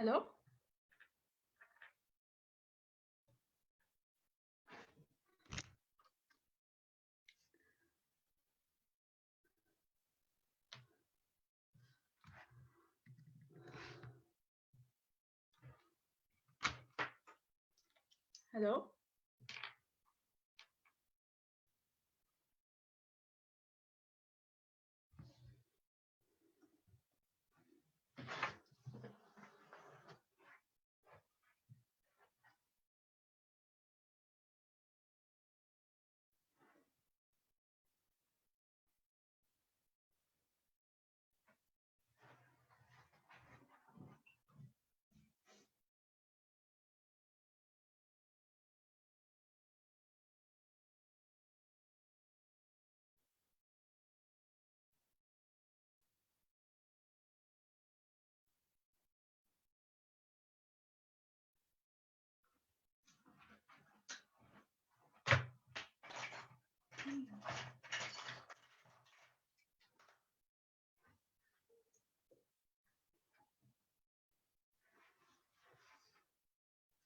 Hello? Hello?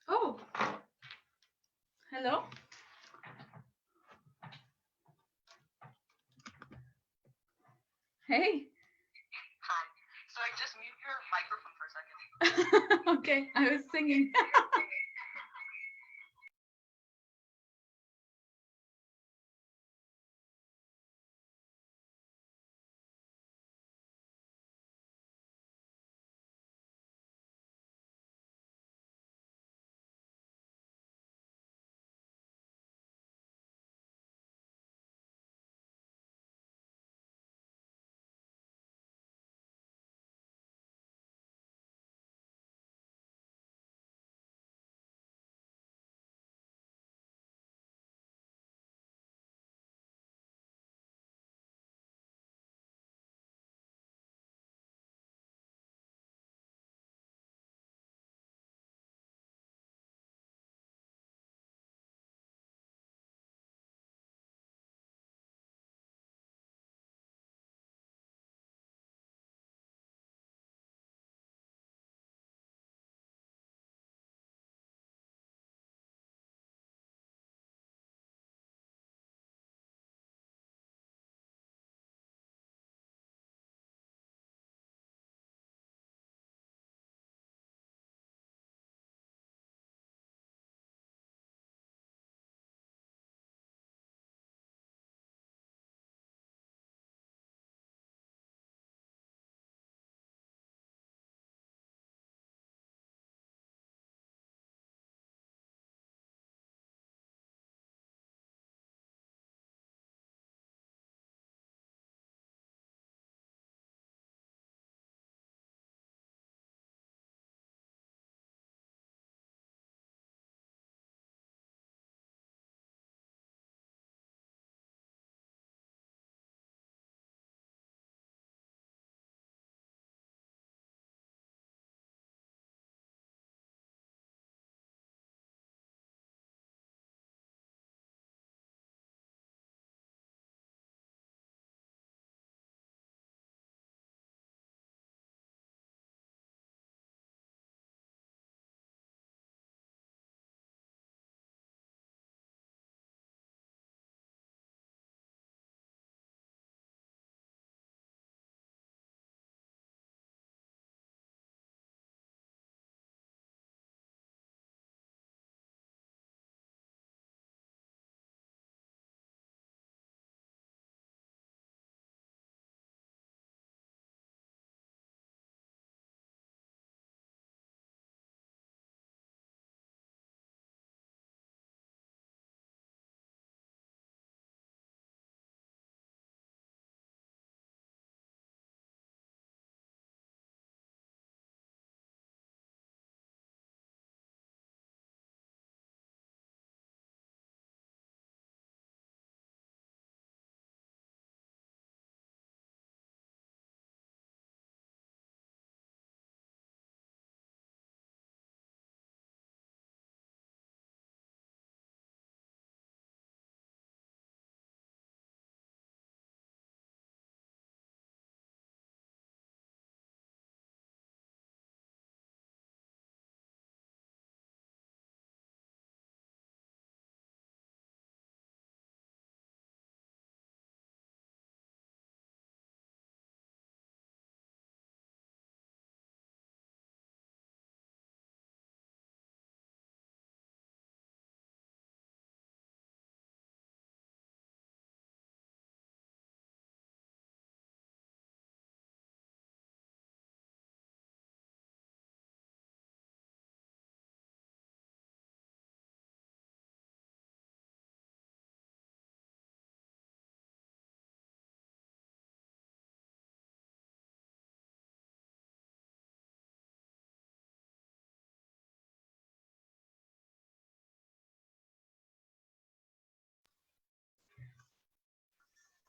Oh, hello? Hey. Hi. So I just mute your microphone for a second. Okay, I was singing.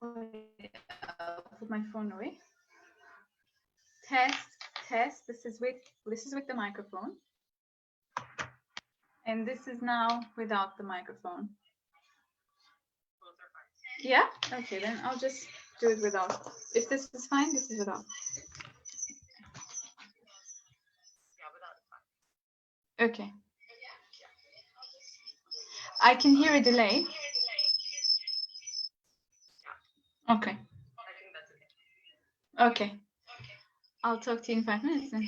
Wait, I'll put my phone away. Test. This is with the microphone, and this is now without the microphone. Yeah. Okay, then I'll just do it without. If this is fine, this is without. Yeah, without is fine. Okay. I can hear a delay. Okay. I think that's okay. Okay. I'll talk to you in 5 minutes then.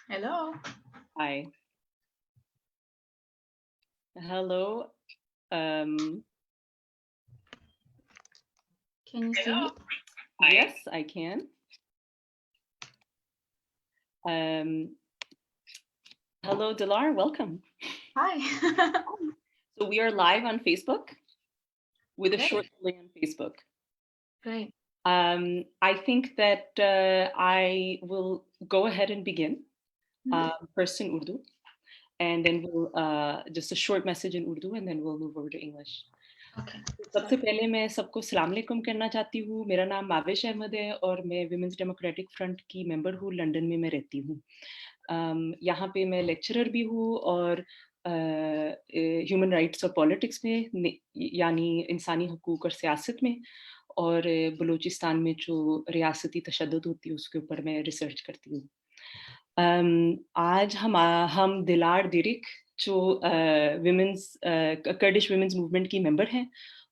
Hello. Hi. Hello. Can you see me? Yes, I can. Hello, Dilar. Welcome. Hi. So we are live on Facebook with a Great. short delay on Facebook. Great. I think that I will go ahead and begin first in Urdu. and then we'll just a short message in Urdu, and then we'll move over to English. Okay. सबसे पहले मैं सबको सलाम अलैकुम कहना चाहती हूँ। मेरा नाम माविश अहमद है और मैं विमेंस डेमोक्रेटिक फ्रंट की मेंबर हूँ। लंदन में मैं रहती हूँ। यहाँ पे मैं लेक्चरर भी हूँ और ह्यूमन राइट्स और पॉलिटिक्स में, यानी इंसानी हकूक और सियासत में, और बलूचिस्तान में जो रियासती तशद्दुद होती है उसके ऊपर मैं रिसर्च करती हूँ। आज हम दिलार दिरिक जो विमेंस कर्डिश विमेंस मूवमेंट की मेंबर हैं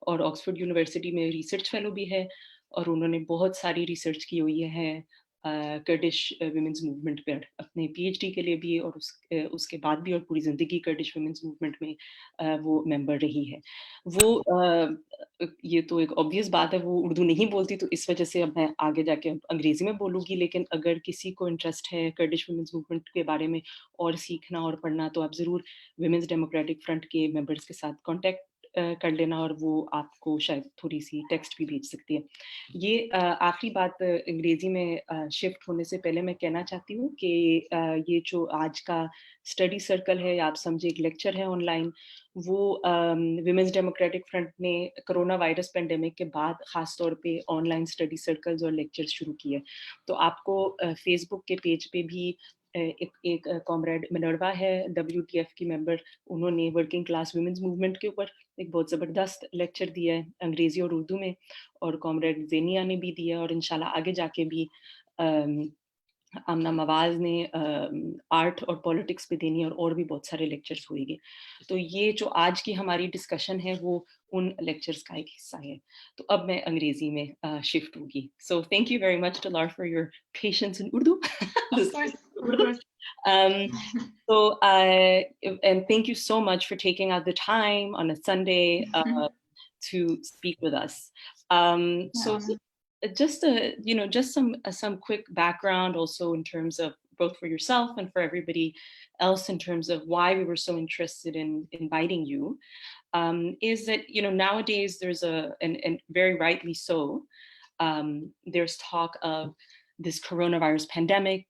और ऑक्सफोर्ड यूनिवर्सिटी में रिसर्च फेलो भी है, और उन्होंने बहुत सारी रिसर्च की हुई है कर्डिश विमेंस मूवमेंट पर, अपने पीएचडी के लिए भी और उसके बाद भी, और पूरी ज़िंदगी कर्डिश विमेंस मूवमेंट में वो मेंबर रही है। वो ये तो एक ऑब्वियस बात है, वो उर्दू नहीं बोलती, तो इस वजह से अब मैं आगे जाके अंग्रेजी में बोलूँगी। लेकिन अगर किसी को इंटरेस्ट है कर्डिश विमेंस मूवमेंट के बारे में और सीखना और पढ़ना, तो आप ज़रूर विमेंस डेमोक्रेटिक फ्रंट के मेंबर्स के साथ कॉन्टेक्ट कर लेना, और वो आपको शायद थोड़ी सी टेक्स्ट भी भेज सकती है। ये आखिरी बात अंग्रेजी में शिफ्ट होने से पहले मैं कहना चाहती हूँ कि ये जो आज का स्टडी सर्कल है, या आप समझे एक लेक्चर है ऑनलाइन, वो विमेंस डेमोक्रेटिक फ्रंट ने कोरोना वायरस पेंडेमिक के बाद खास तौर पे ऑनलाइन स्टडी सर्कल्स और लेक्चर्स शुरू किए। तो आपको फेसबुक के पेज पे भी एक कॉमरेड मिनर्वा है, WTF की मेंबर, उन्होंने वर्किंग क्लास वुमेन्स मूवमेंट के ऊपर एक बहुत ज़बरदस्त लेक्चर दिया है अंग्रेज़ी और उर्दू में, और कॉमरेड ज़ेनिया ने भी दिया, और इंशाल्लाह आगे जाके भी आमना मवाज ने आर्ट और पॉलिटिक्स पे देनी है, और भी बहुत सारे लेक्चर्स होंगे। तो ये जो आज की हमारी डिस्कशन है वो उन लेक्चर्स का एक हिस्सा है। तो अब मैं अंग्रेजी में शिफ्ट होगी। So thank you very much Dilar for your patience in Urdu. Of course, of course. So and thank you so much for taking out the time on a Sunday to speak with us. So just just some quick background also in terms of both for yourself and for everybody else in terms of why we were so interested in inviting you, is that nowadays there's and very rightly so, there's talk of this coronavirus pandemic.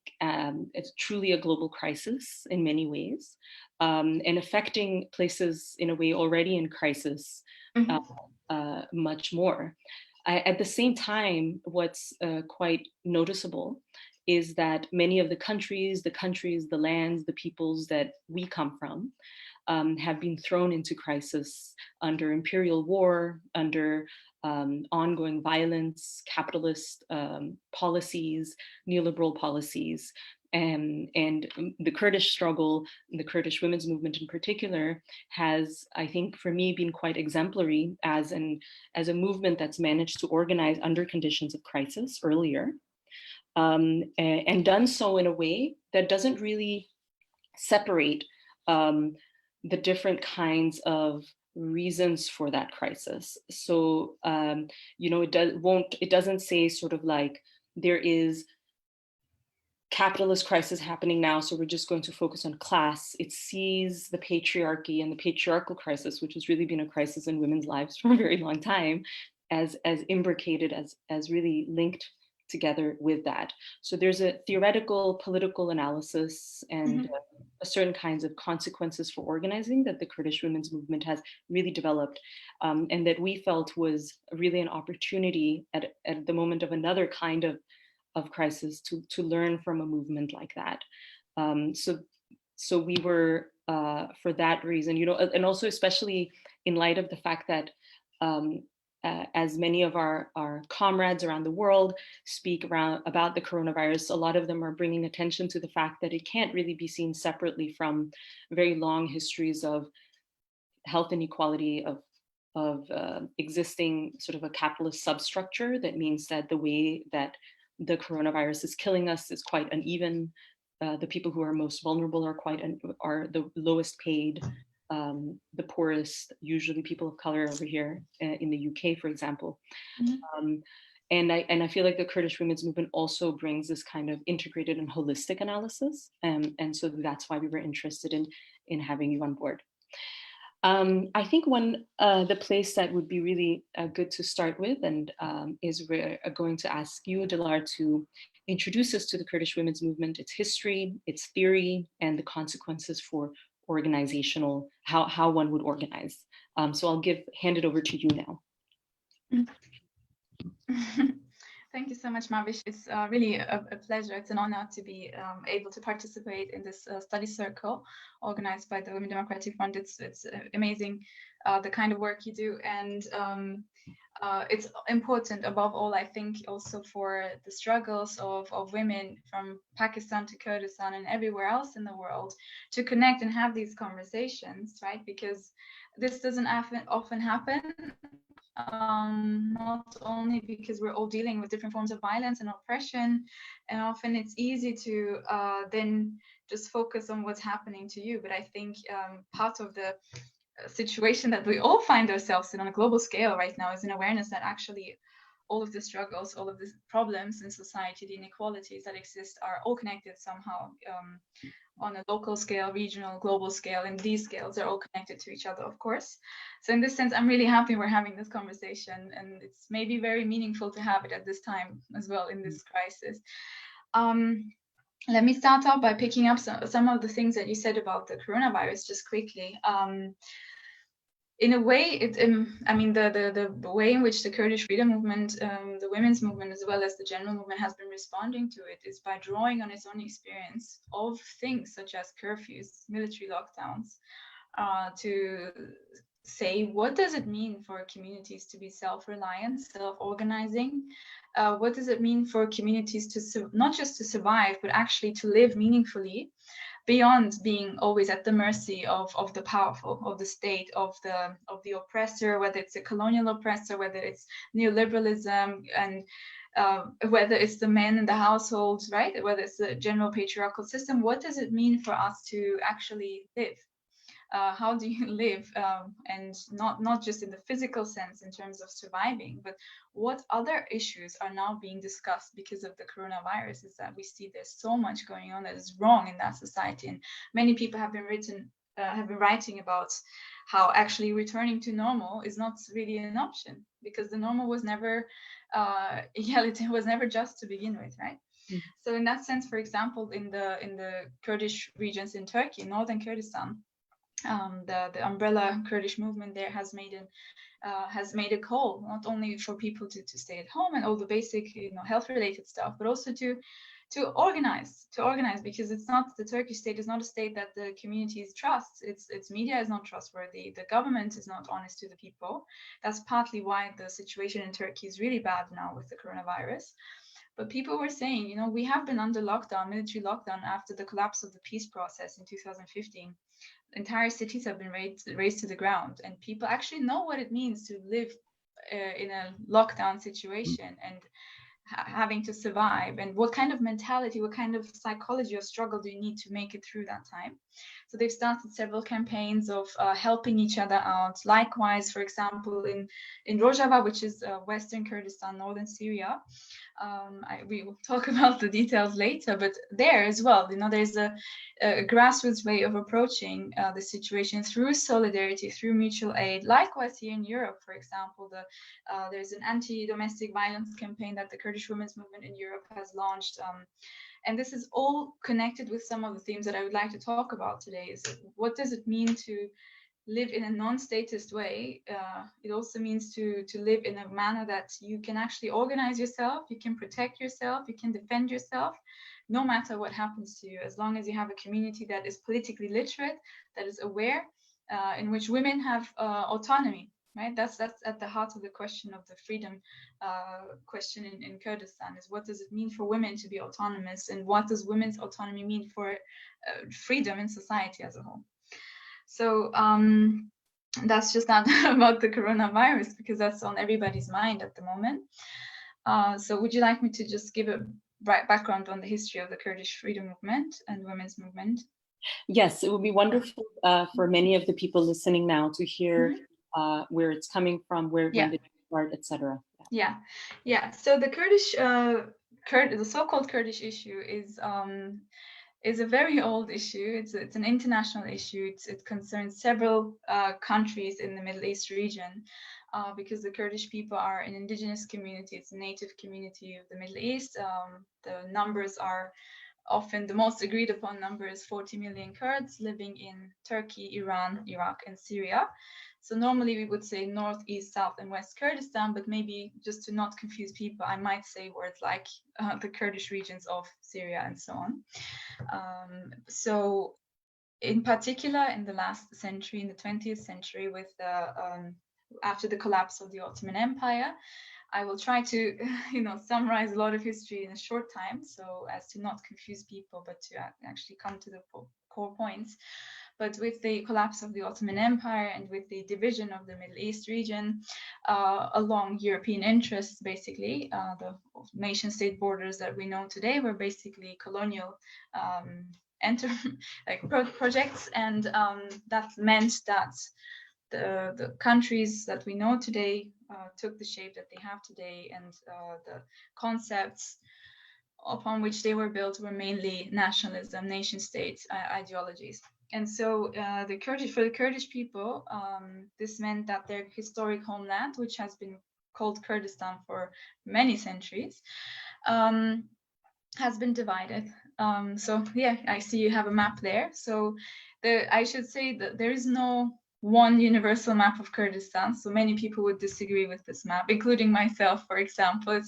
It's truly a global crisis in many ways, and affecting places in a way already in crisis much more. At the same time, what's quite noticeable is that many of the countries, the lands, the peoples that we come from have been thrown into crisis under imperial war, under ongoing violence, capitalist policies, neoliberal policies. And the Kurdish struggle, the Kurdish women's movement in particular, has, I think, for me, been quite exemplary as a movement that's managed to organize under conditions of crisis earlier, and done so in a way that doesn't really separate the different kinds of reasons for that crisis. So it doesn't say sort of like there is capitalist crisis happening now, so we're just going to focus on class. It sees the patriarchy and the patriarchal crisis, which has really been a crisis in women's lives for a very long time, as imbricated, as really linked together with that. So there's a theoretical political analysis and certain kinds of consequences for organizing that the Kurdish women's movement has really developed, and that we felt was really an opportunity at the moment of another kind of crisis to learn from a movement like that. So we were, for that reason, and also especially in light of the fact that as many of our comrades around the world speak about the coronavirus, a lot of them are bringing attention to the fact that it can't really be seen separately from very long histories of health inequality, of existing sort of a capitalist substructure. That means that the way that the coronavirus is killing us is quite uneven. The people who are most vulnerable are the lowest paid, the poorest, usually people of color over here in the UK, for example. And I feel like the Kurdish women's movement also brings this kind of integrated and holistic analysis, and so that's why we were interested in having you on board. I think the place that would be really good to start with, and is we're going to ask you, Dilar, to introduce us to the Kurdish women's movement, its history, its theory, and the consequences for organizational, how one would organize. So I'll hand it over to you now. Thank you so much, Mahvish. It's really a pleasure. It's an honor to be able to participate in this study circle organized by the Women Democratic Front. It's amazing the kind of work you do, and it's important above all, I think, also for the struggles of women from Pakistan to Kurdistan and everywhere else in the world to connect and have these conversations, right? Because this doesn't often happen. Not only because we're all dealing with different forms of violence and oppression, and often it's easy to then just focus on what's happening to you. But I think part of the situation that we all find ourselves in on a global scale right now is an awareness that actually all of the struggles, all of the problems in society, the inequalities that exist are all connected somehow on a local scale, regional, global scale, and these scales are all connected to each other, of course. So in this sense, I'm really happy we're having this conversation, and it's maybe very meaningful to have it at this time as well in this crisis. Let me start out by picking up some of the things that you said about the coronavirus just quickly. In a way, I mean, the way in which the Kurdish freedom movement, the women's movement, as well as the general movement has been responding to it is by drawing on its own experience of things such as curfews, military lockdowns, to say, what does it mean for communities to be self-reliant, self-organizing? What does it mean for communities to not just to survive, but actually to live meaningfully, beyond being always at the mercy of the powerful, of the state, of the oppressor, whether it's a colonial oppressor, whether it's neoliberalism, and whether it's the men in the household, right? Whether it's the general patriarchal system. What does it mean for us to actually live? How do you live, and not just in the physical sense in terms of surviving, but what other issues are now being discussed because of the coronavirus? Is that we see there's so much going on that is wrong in that society, and many people have been writing about how actually returning to normal is not really an option, because the normal was never equality, was never just to begin with, right? Mm. So in that sense, for example, in the Kurdish regions in Turkey, northern Kurdistan, the umbrella Kurdish movement there has made a call not only for people to stay at home and all the basic health related stuff, but also to organize, because it's not, the Turkish state is not a state that the communities trust. Its media is not trustworthy. The government is not honest to the people. That's partly why the situation in Turkey is really bad now with the coronavirus. But people were saying, we have been under lockdown, military lockdown, after the collapse of the peace process in 2015. Entire cities have been razed to the ground, and people actually know what it means to live in a lockdown situation and having to survive, and what kind of mentality, what kind of psychology or struggle do you need to make it through that time. So they've started several campaigns of helping each other out. Likewise, for example, in Rojava, which is Western Kurdistan, northern Syria, we will talk about the details later, but there as well, there's a grassroots way of approaching the situation through solidarity, through mutual aid. Likewise, here in Europe, for example, there's an anti-domestic violence campaign that the Kurdish women's movement in Europe has launched. And this is all connected with some of the themes that I would like to talk about today. Is what does it mean to live in a non-statist way? It also means to live in a manner that you can actually organize yourself, you can protect yourself, you can defend yourself, no matter what happens to you, as long as you have a community that is politically literate, that is aware, in which women have autonomy, right? That's at the heart of the question of the freedom question in Kurdistan, is what does it mean for women to be autonomous, and what does women's autonomy mean for freedom in society as a whole? So that's just not about the coronavirus, because that's on everybody's mind at the moment. So would you like me to just give a background on the history of the Kurdish freedom movement and women's movement? Yes, it would be wonderful for many of the people listening now to hear where it's coming from, when did it start, etc. Yeah. So the Kurdish, the so-called Kurdish issue is a very old issue. It's an international issue. It concerns several countries in the Middle East region, because the Kurdish people are an indigenous community. It's a native community of the Middle East. The numbers are often the most agreed upon number is 40 million Kurds living in Turkey, Iran, Iraq, and Syria. So normally we would say North, East, South, and West Kurdistan, but maybe just to not confuse people, I might say words like the Kurdish regions of Syria and so on. So in particular, in the last century, in the 20th century, with after the collapse of the Ottoman Empire, I will try to, summarize a lot of history in a short time, so as to not confuse people, but to actually come to the core points. But with the collapse of the Ottoman Empire and with the division of the Middle East region along European interests, basically, the nation-state borders that we know today were basically colonial projects, and that meant that the countries that we know today took the shape that they have today, and the concepts upon which they were built were mainly nationalism, nation-state ideologies. And so for the Kurdish people, this meant that their historic homeland, which has been called Kurdistan for many centuries, has been divided. So yeah, I see you have a map there. So I should say that there is no one universal map of Kurdistan. So many people would disagree with this map, including myself, for example.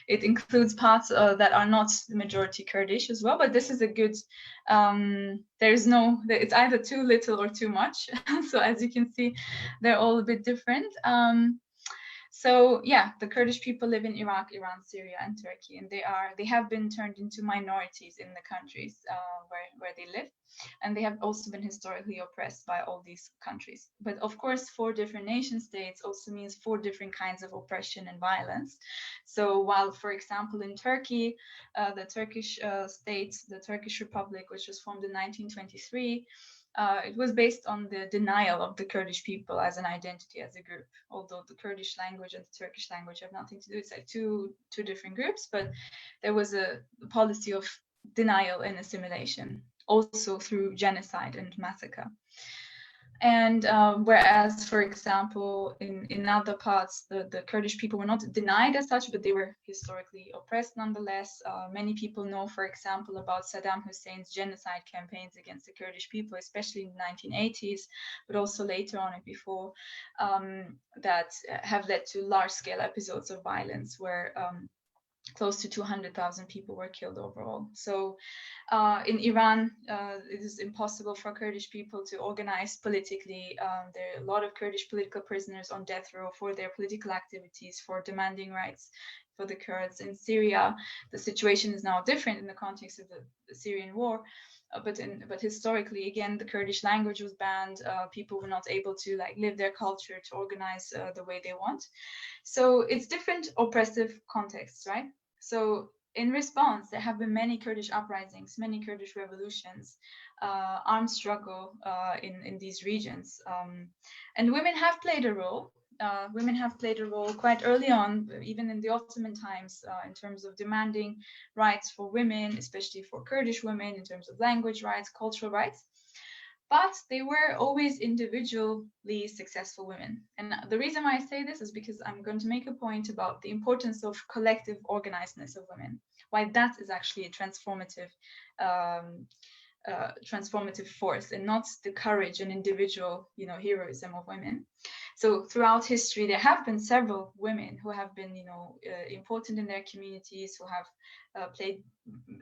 It includes parts that are not majority Kurdish as well, but this is a good, it's either too little or too much. So as you can see, they're all a bit different. So yeah, the Kurdish people live in Iraq, Iran, Syria, and Turkey, and they have been turned into minorities in the countries where they live, and they have also been historically oppressed by all these countries. But of course, 4 different nation states also means 4 different kinds of oppression and violence. So while, for example, in Turkey, the Turkish state, the Turkish Republic, which was formed in 1923. It was based on the denial of the Kurdish people as an identity, as a group. Although the Kurdish language and the Turkish language have nothing to do, it's like two different groups, but there was a policy of denial and assimilation, also through genocide and massacre. And whereas, for example, in other parts, the Kurdish people were not denied as such, but they were historically oppressed nonetheless. Many people know, for example, about Saddam Hussein's genocide campaigns against the Kurdish people, especially in the 1980s, but also later on and before, that have led to large-scale episodes of violence where close to 200,000 people were killed overall. So in Iran, it is impossible for Kurdish people to organize politically. There are a lot of Kurdish political prisoners on death row for their political activities, for demanding rights for the Kurds. In Syria, the situation is now different in the context of the Syrian war. But historically, again, the Kurdish language was banned. People were not able to live their culture, to organize the way they want. So it's different oppressive contexts, right? So in response, there have been many Kurdish uprisings, many Kurdish revolutions, armed struggle in these regions. And women have played a role. Women have played a role quite early on, even in the Ottoman times, in terms of demanding rights for women, especially for Kurdish women, in terms of language rights, cultural rights. But they were always individually successful women. And the reason why I say this is because I'm going to make a point about the importance of collective organizedness of women, why that is actually a transformative force, and not the courage and individual, heroism of women. So throughout history, there have been several women who have been, important in their communities, who have played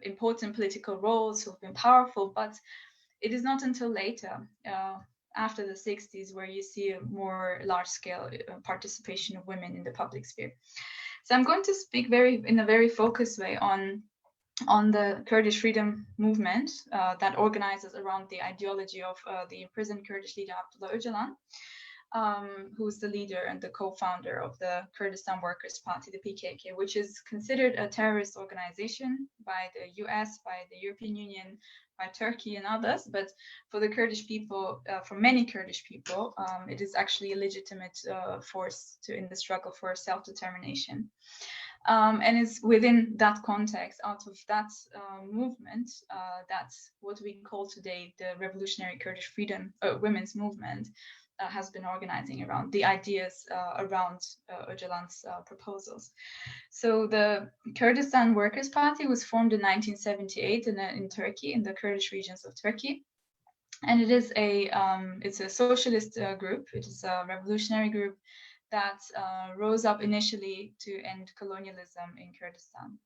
important political roles, who have been powerful. But it is not until later, after the 60s, where you see a more large-scale participation of women in the public sphere. So I'm going to speak in a very focused way on the Kurdish freedom movement that organizes around the ideology of the imprisoned Kurdish leader Abdullah Öcalan, who's the leader and the co-founder of the Kurdistan Workers' Party, the PKK, which is considered a terrorist organization by the US, by the European Union, by Turkey and others. But for the Kurdish people, for many Kurdish people, it is actually a legitimate force in the struggle for self-determination. And it's within that context, out of that movement, that's what we call today the Revolutionary Kurdish Freedom Women's Movement, has been organizing around the ideas around Öcalan's proposals. So the Kurdistan Workers' Party was formed in 1978 in Turkey, in the Kurdish regions of Turkey. And it is it's a socialist group. It is a revolutionary group that rose up initially to end colonialism in Kurdistan,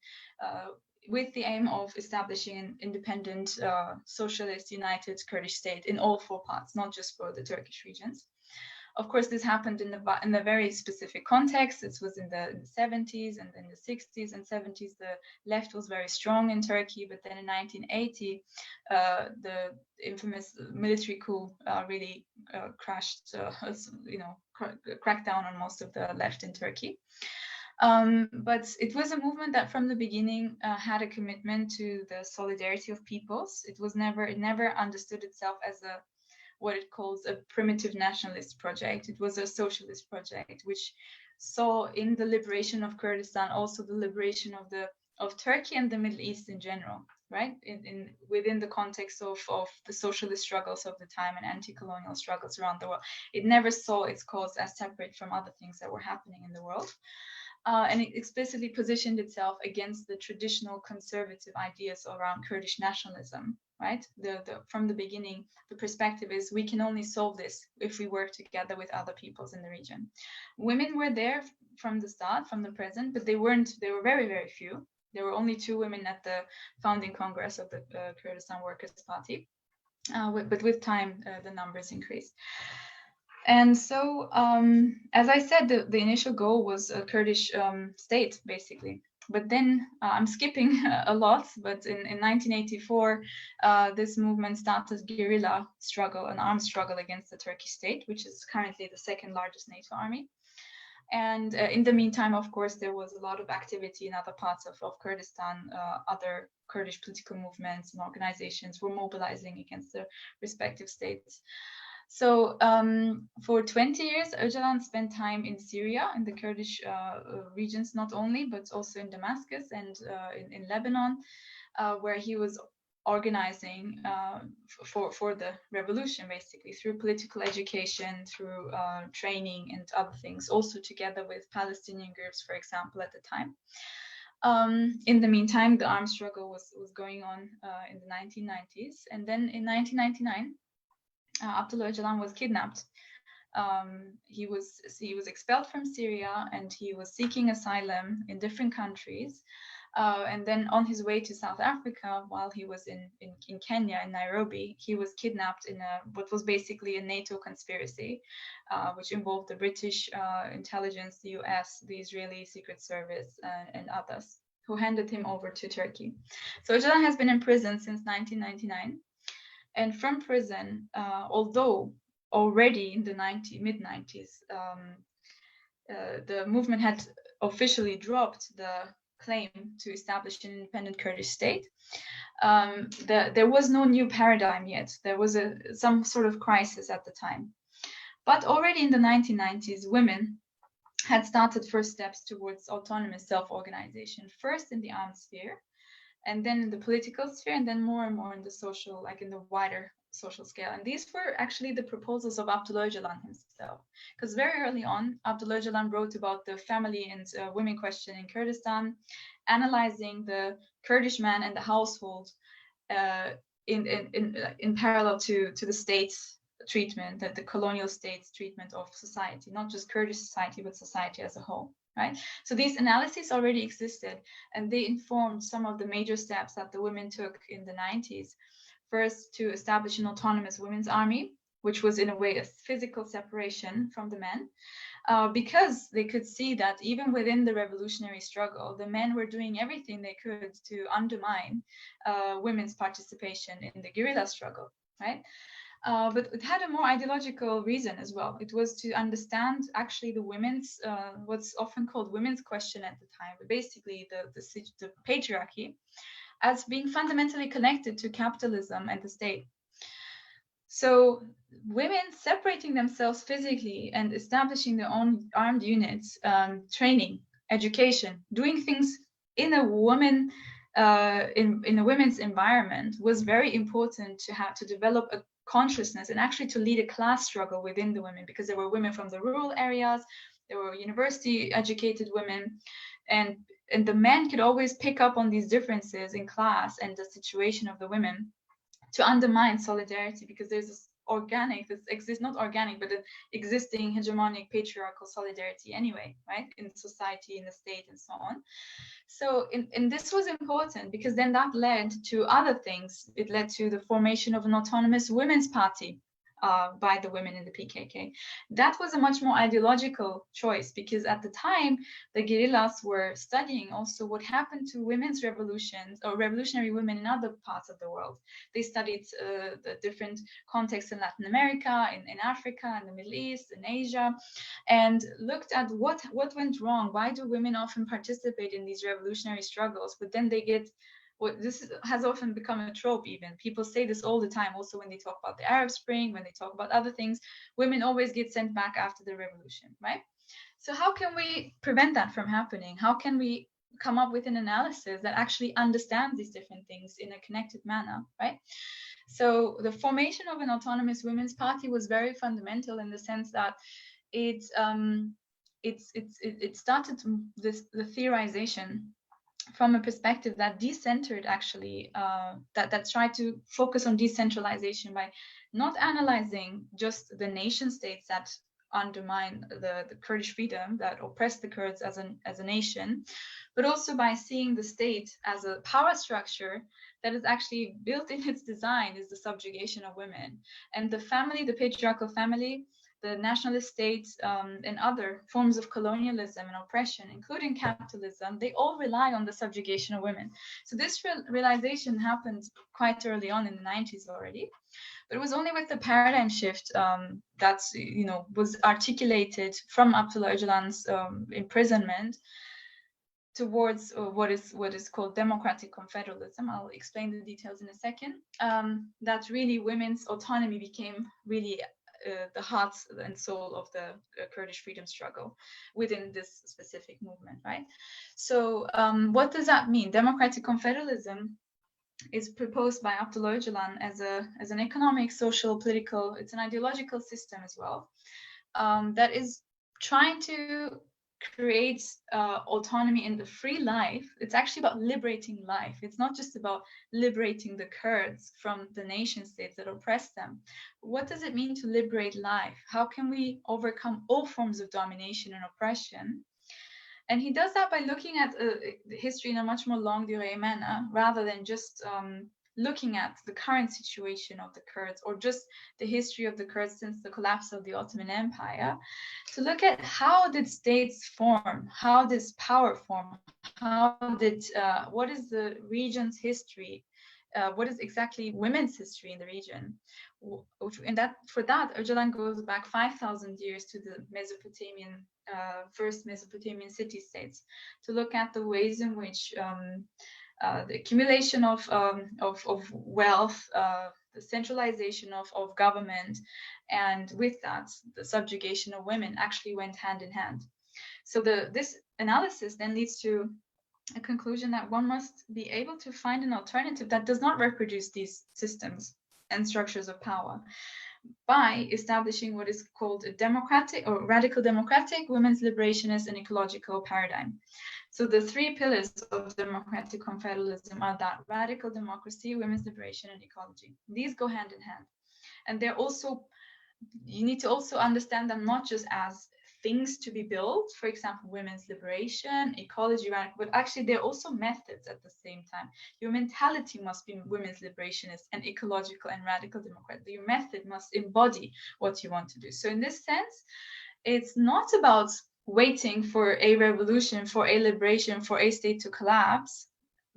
with the aim of establishing an independent, socialist, united Kurdish state in all four parts, not just for the Turkish regions. Of course, this happened in a very specific context. It was in the 70s, and in the 60s and 70s, the left was very strong in Turkey. But then in 1980, the infamous military coup really crashed, cracked down on most of the left in Turkey. But it was a movement that from the beginning had a commitment to the solidarity of peoples. It never understood itself as what it calls a primitive nationalist project. It was a socialist project, which saw in the liberation of Kurdistan also the liberation of Turkey and the Middle East in general, right? Within the context of the socialist struggles of the time and anti-colonial struggles around the world. It never saw its cause as separate from other things that were happening in the world. And it explicitly positioned itself against the traditional conservative ideas around Kurdish nationalism, right? From the beginning, the perspective is we can only solve this if we work together with other peoples in the region. Women were there from the start, from the present, but they were very, very few. There were only 2 women at the founding congress of the Kurdistan Workers' Party. But with time, the numbers increased. And so, as I said, the initial goal was a Kurdish state, basically. But then I'm skipping a lot, but in 1984, this movement started guerrilla struggle, an armed struggle against the Turkish state, which is currently the 2nd largest NATO army. And in the meantime, of course, there was a lot of activity in other parts of Kurdistan. Other Kurdish political movements and organizations were mobilizing against the respective states. So for 20 years, Öcalan spent time in Syria, in the Kurdish regions, not only, but also in Damascus and in Lebanon, where he was organizing for the revolution, basically, through political education, through training and other things, also together with Palestinian groups, for example, at the time. In the meantime, the armed struggle was going on in the 1990s. And then in 1999, Abdullah Öcalan was kidnapped. He was expelled from Syria, and he was seeking asylum in different countries. And then on his way to South Africa, while he was in Kenya, in Nairobi, he was kidnapped in what was basically a NATO conspiracy, which involved the British intelligence, the US, the Israeli Secret Service, and others, who handed him over to Turkey. So Öcalan has been in prison since 1999. And from prison, although already in the mid-90s, the movement had officially dropped the claim to establish an independent Kurdish state, there was no new paradigm yet. There was some sort of crisis at the time. But already in the 1990s, women had started first steps towards autonomous self-organization, first in the armed sphere, and then in the political sphere, and then more and more in the social, like in the wider social scale. And these were actually the proposals of Abdullah Öcalan himself. Because very early on, Abdullah Öcalan wrote about the family and women question in Kurdistan, analyzing the Kurdish man and the household in parallel to the state's treatment, the colonial state's treatment of society, not just Kurdish society, but society as a whole. Right? So these analyses already existed, and they informed some of the major steps that the women took in the 90s. First, to establish an autonomous women's army, which was in a way a physical separation from the men, because they could see that even within the revolutionary struggle, the men were doing everything they could to undermine women's participation in the guerrilla struggle, right? But it had a more ideological reason as well. It was to understand actually the women's, what's often called women's question at the time, but basically the patriarchy, as being fundamentally connected to capitalism and the state. So women separating themselves physically and establishing their own armed units, training education, doing things in a woman, in a women's environment was very important to develop a consciousness and actually to lead a class struggle within the women, because there were women from the rural areas, there were university educated women, and the men could always pick up on these differences in class and the situation of the women to undermine solidarity, because there's this not organic, but an existing hegemonic patriarchal solidarity anyway, right, in society, in the state, and so on. So and this was important because then that led to other things. It led to the formation of an autonomous women's party by the women in the PKK. That was a much more ideological choice, because at the time, the guerrillas were studying also what happened to women's revolutions or revolutionary women in other parts of the world. They studied the different contexts in Latin America, in Africa, in the Middle East, in Asia, and looked at what went wrong. Why do women often participate in these revolutionary struggles, but then they get has often become a trope even. People say this all the time, also when they talk about the Arab Spring, when they talk about other things, women always get sent back after the revolution, right? So how can we prevent that from happening? How can we come up with an analysis that actually understands these different things in a connected manner, right? So the formation of an autonomous women's party was very fundamental in the sense that it started the theorization from a perspective that decentered, actually, that tried to focus on decentralization by not analyzing just the nation states that undermine the Kurdish freedom, that oppress the Kurds as a nation, but also by seeing the state as a power structure that is actually built in its design is the subjugation of women. And the family, the patriarchal family, the nationalist states, and other forms of colonialism and oppression, including capitalism, they all rely on the subjugation of women. So this realization happened quite early on in the 90s already, but it was only with the paradigm shift that was articulated from Abdullah Öcalan's imprisonment towards what is called democratic confederalism. I'll explain the details in a second. That really women's autonomy became really the heart and soul of the Kurdish freedom struggle within this specific movement, right? So what does that mean? Democratic confederalism is proposed by Abdullah Öcalan as an economic, social, political, it's an ideological system as well, that is trying to create autonomy in the free life. It's actually about liberating life. It's not just about liberating the Kurds from the nation states that oppress them. What does it mean to liberate life? How can we overcome all forms of domination and oppression? And he does that by looking at history in a much more longue durée manner, rather than just looking at the current situation of the Kurds or just the history of the Kurds since the collapse of the Ottoman Empire, to look at how did states form, how does power form, what is the region's history, what is exactly women's history in the region. And for that, Öcalan goes back 5,000 years to the Mesopotamian, first Mesopotamian city-states, to look at the ways in which the accumulation of wealth, the centralization of government, and with that, the subjugation of women actually went hand in hand. So this analysis then leads to a conclusion that one must be able to find an alternative that does not reproduce these systems and structures of power, by establishing what is called a democratic or radical democratic, women's liberationist, and ecological paradigm. So the three pillars of democratic confederalism are that radical democracy, women's liberation, and ecology. These go hand in hand. And they're also, you need to also understand them not just as things to be built, for example, women's liberation, ecology, but actually they're also methods at the same time. Your mentality must be women's liberationist and ecological and radical democratic. Your method must embody what you want to do. So in this sense, it's not about waiting for a revolution, for a liberation, for a state to collapse.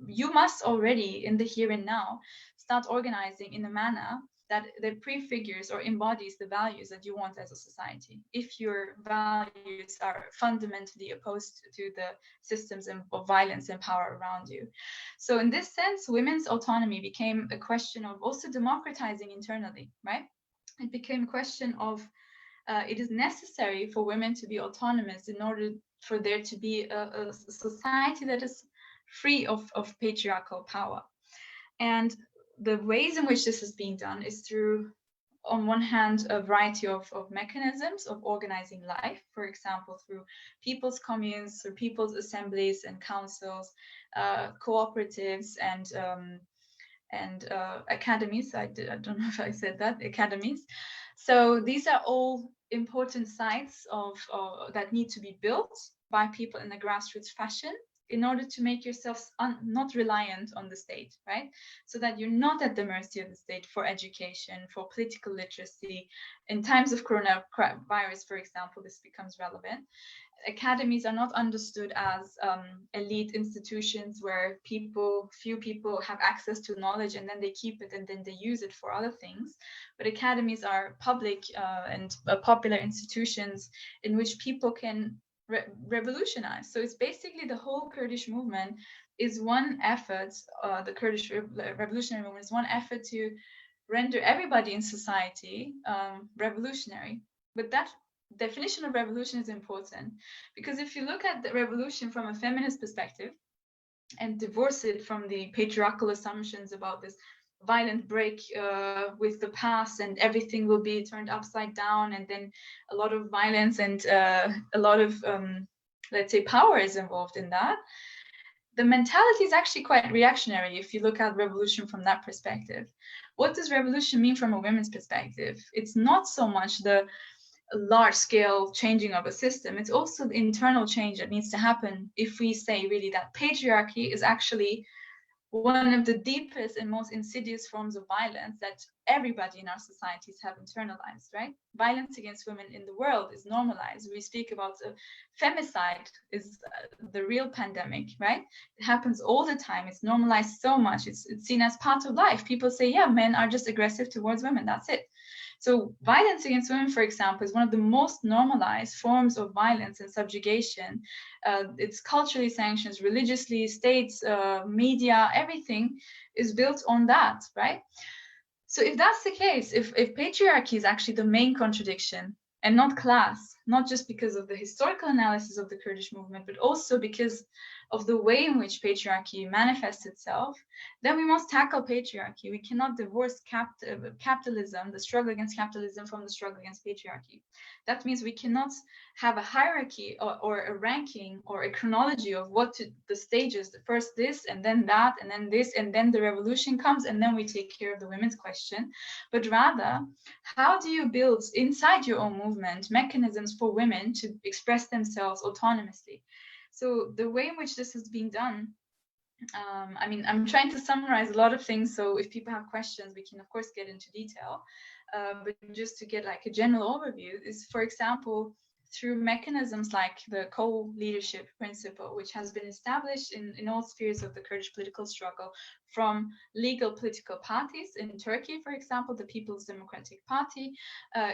You must already, in the here and now, start organizing in a manner that prefigures or embodies the values that you want as a society. If your values are fundamentally opposed to the systems of violence and power around you. So in this sense, women's autonomy became a question of also democratizing internally, right? It became a question of it is necessary for women to be autonomous in order for there to be a society that is free of patriarchal power. And the ways in which this is being done is through, on one hand, a variety of mechanisms of organizing life, for example, through people's communes, through people's assemblies and councils, cooperatives, and academies. I don't know if I said that, academies. So these are all important sites that need to be built by people in a grassroots fashion in order to make yourselves not reliant on the state, right? So that you're not at the mercy of the state for education, for political literacy. In times of coronavirus, for example, this becomes relevant. Academies are not understood as elite institutions where few people have access to knowledge and then they keep it and then they use it for other things. But academies are public and popular institutions in which people can revolutionize. So it's basically the whole Kurdish movement is one effort, the Kurdish revolutionary movement is one effort to render everybody in society revolutionary. But that definition of revolution is important, because if you look at the revolution from a feminist perspective and divorce it from the patriarchal assumptions about this violent break with the past and everything will be turned upside down, and then a lot of violence and a lot of, let's say, power is involved in that, the mentality is actually quite reactionary if you look at revolution from that perspective. What does revolution mean from a women's perspective? It's not so much the large-scale changing of a system, it's also the internal change that needs to happen if we say really that patriarchy is actually one of the deepest and most insidious forms of violence that everybody in our societies have internalized, right? Violence against women in the world is normalized. We speak about femicide is the real pandemic, right? It happens all the time. It's normalized so much. It's seen as part of life. People say, yeah, men are just aggressive towards women. That's it. So violence against women, for example, is one of the most normalized forms of violence and subjugation. It's culturally sanctioned, religiously, states, media, everything is built on that, right? So if that's the case, if patriarchy is actually the main contradiction and not class, not just because of the historical analysis of the Kurdish movement, but also because of the way in which patriarchy manifests itself, then we must tackle patriarchy. We cannot divorce capitalism, the struggle against capitalism, from the struggle against patriarchy. That means we cannot have a hierarchy or a ranking or a chronology of the stages, first this and then that and then this and then the revolution comes and then we take care of the women's question. But rather, how do you build inside your own movement mechanisms for women to express themselves autonomously? So the way in which this is being done, I mean, I'm trying to summarize a lot of things. So if people have questions, we can of course get into detail. But just to get like a general overview is, for example, through mechanisms like the co-leadership principle, which has been established in all spheres of the Kurdish political struggle, from legal political parties in Turkey, for example, the People's Democratic Party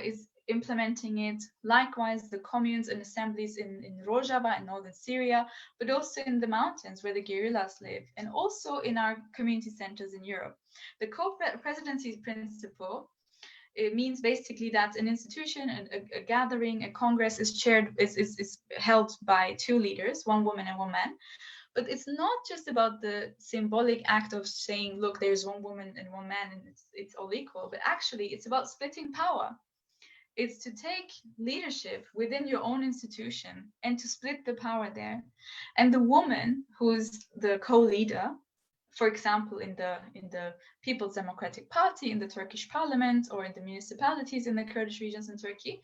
is implementing it. Likewise, the communes and assemblies in Rojava in northern Syria, but also in the mountains where the guerrillas live, and also in our community centers in Europe. The co-presidency principle, it means basically that an institution, a gathering, a congress is held by two leaders, one woman and one man. But it's not just about the symbolic act of saying, look, there's one woman and one man and it's all equal, but actually it's about splitting power. It's to take leadership within your own institution and to split the power there. And the woman who's the co-leader, for example, in the People's Democratic Party, in the Turkish parliament, or in the municipalities in the Kurdish regions in Turkey,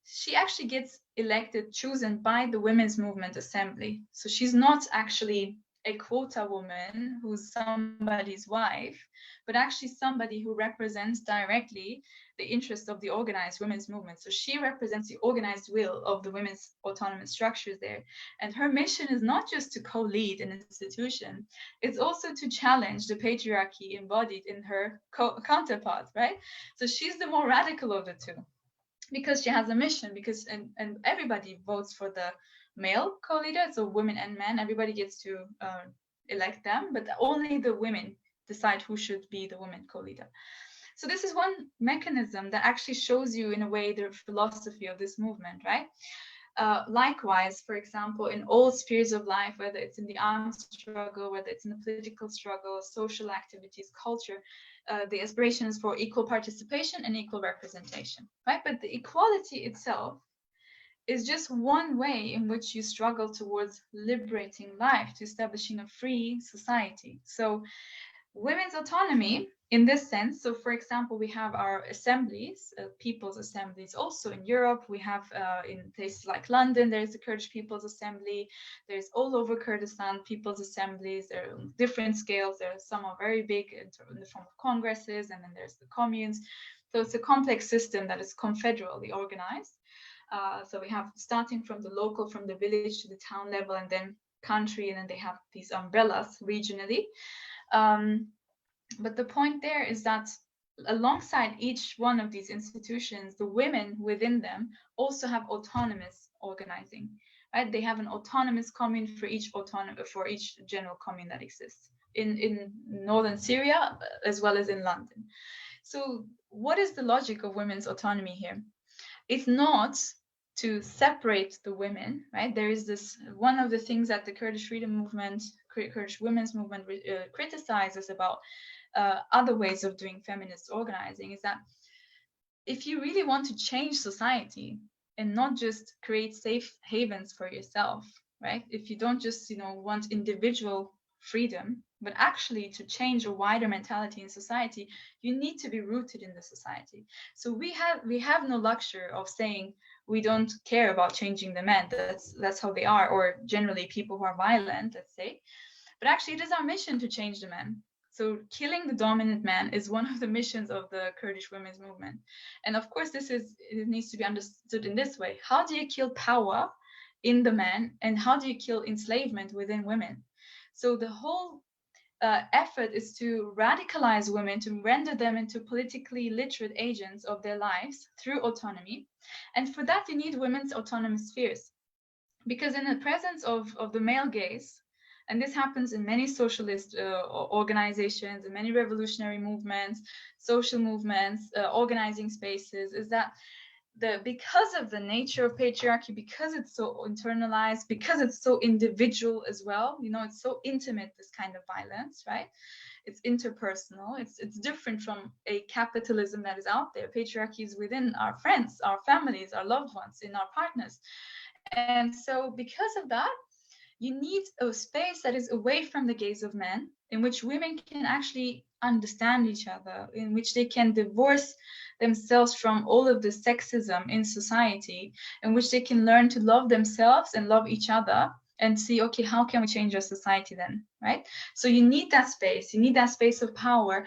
she actually gets elected, chosen by the Women's Movement Assembly. So she's not actually a quota woman who's somebody's wife, but actually somebody who represents directly the interests of the organized women's movement. So she represents the organized will of the women's autonomous structures there. And her mission is not just to co-lead an institution, it's also to challenge the patriarchy embodied in her counterpart, right? So she's the more radical of the two, because she has a mission, because and everybody votes for the male co-leader, so women and men, everybody gets to elect them, but only the women decide who should be the woman co-leader. So this is one mechanism that actually shows you in a way the philosophy of this movement, right? Likewise, for example, in all spheres of life, whether it's in the armed struggle, whether it's in the political struggle, social activities, culture, the aspiration is for equal participation and equal representation, right? But the equality itself is just one way in which you struggle towards liberating life, to establishing a free society. So women's autonomy in this sense, so for example, we have our assemblies, people's assemblies also in Europe. We have in places like London, there's the Kurdish People's Assembly. There's all over Kurdistan people's assemblies. There are different scales. Some are very big in the form of congresses, and then there's the communes. So it's a complex system that is confederally organized. So we have starting from the local, from the village to the town level, and then country, and then they have these umbrellas regionally. But the point there is that alongside each one of these institutions, the women within them also have autonomous organizing, right? They have an autonomous commune for each general commune that exists in northern Syria as well as in London. So what is the logic of women's autonomy here? It's not to separate the women, right? There is this, one of the things that the Kurdish freedom movement, Kurdish women's movement criticizes about other ways of doing feminist organizing is that if you really want to change society and not just create safe havens for yourself, right? If you don't just, want individual freedom, but actually to change a wider mentality in society, you need to be rooted in the society. So we have no luxury of saying we don't care about changing the men. That's how they are, or generally people who are violent, let's say. But actually, it is our mission to change the men. So killing the dominant man is one of the missions of the Kurdish women's movement. And of course, it needs to be understood in this way. How do you kill power in the man, and how do you kill enslavement within women? So the whole effort is to radicalize women, to render them into politically literate agents of their lives through autonomy. And for that, you need women's autonomous spheres. Because in the presence of the male gaze, and this happens in many socialist organizations, in many revolutionary movements, social movements, organizing spaces, is that because of the nature of patriarchy, because it's so internalized, because it's so individual as well, it's so intimate, this kind of violence, right? It's interpersonal. It's different from a capitalism that is out there. Patriarchy is within our friends, our families, our loved ones, in our partners. And so because of that, you need a space that is away from the gaze of men, in which women can actually understand each other, in which they can divorce themselves from all of the sexism in society, in which they can learn to love themselves and love each other and see, okay, how can we change our society then, right? So you need that space of power.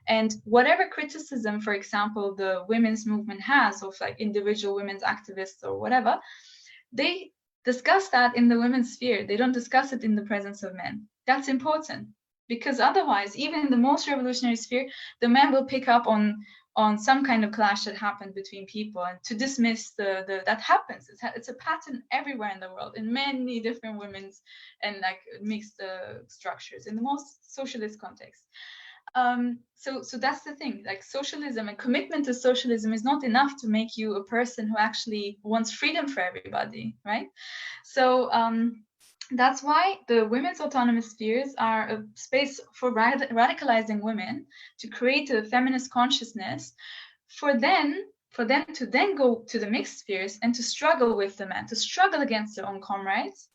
And whatever criticism, for example, the women's movement has of like individual women's activists or whatever, they discuss that in the women's sphere. They don't discuss it in the presence of men. That's important, because otherwise, even in the most revolutionary sphere, the men will pick up on some kind of clash that happened between people, and to dismiss that happens. It's a pattern everywhere in the world, in many different women's and like mixed structures, in the most socialist context. So that's the thing, like socialism and commitment to socialism is not enough to make you a person who actually wants freedom for everybody, right? So that's why the women's autonomous spheres are a space for radicalizing women, to create a feminist consciousness, for them to then go to the mixed spheres and to struggle with the men, to struggle against their own comrades.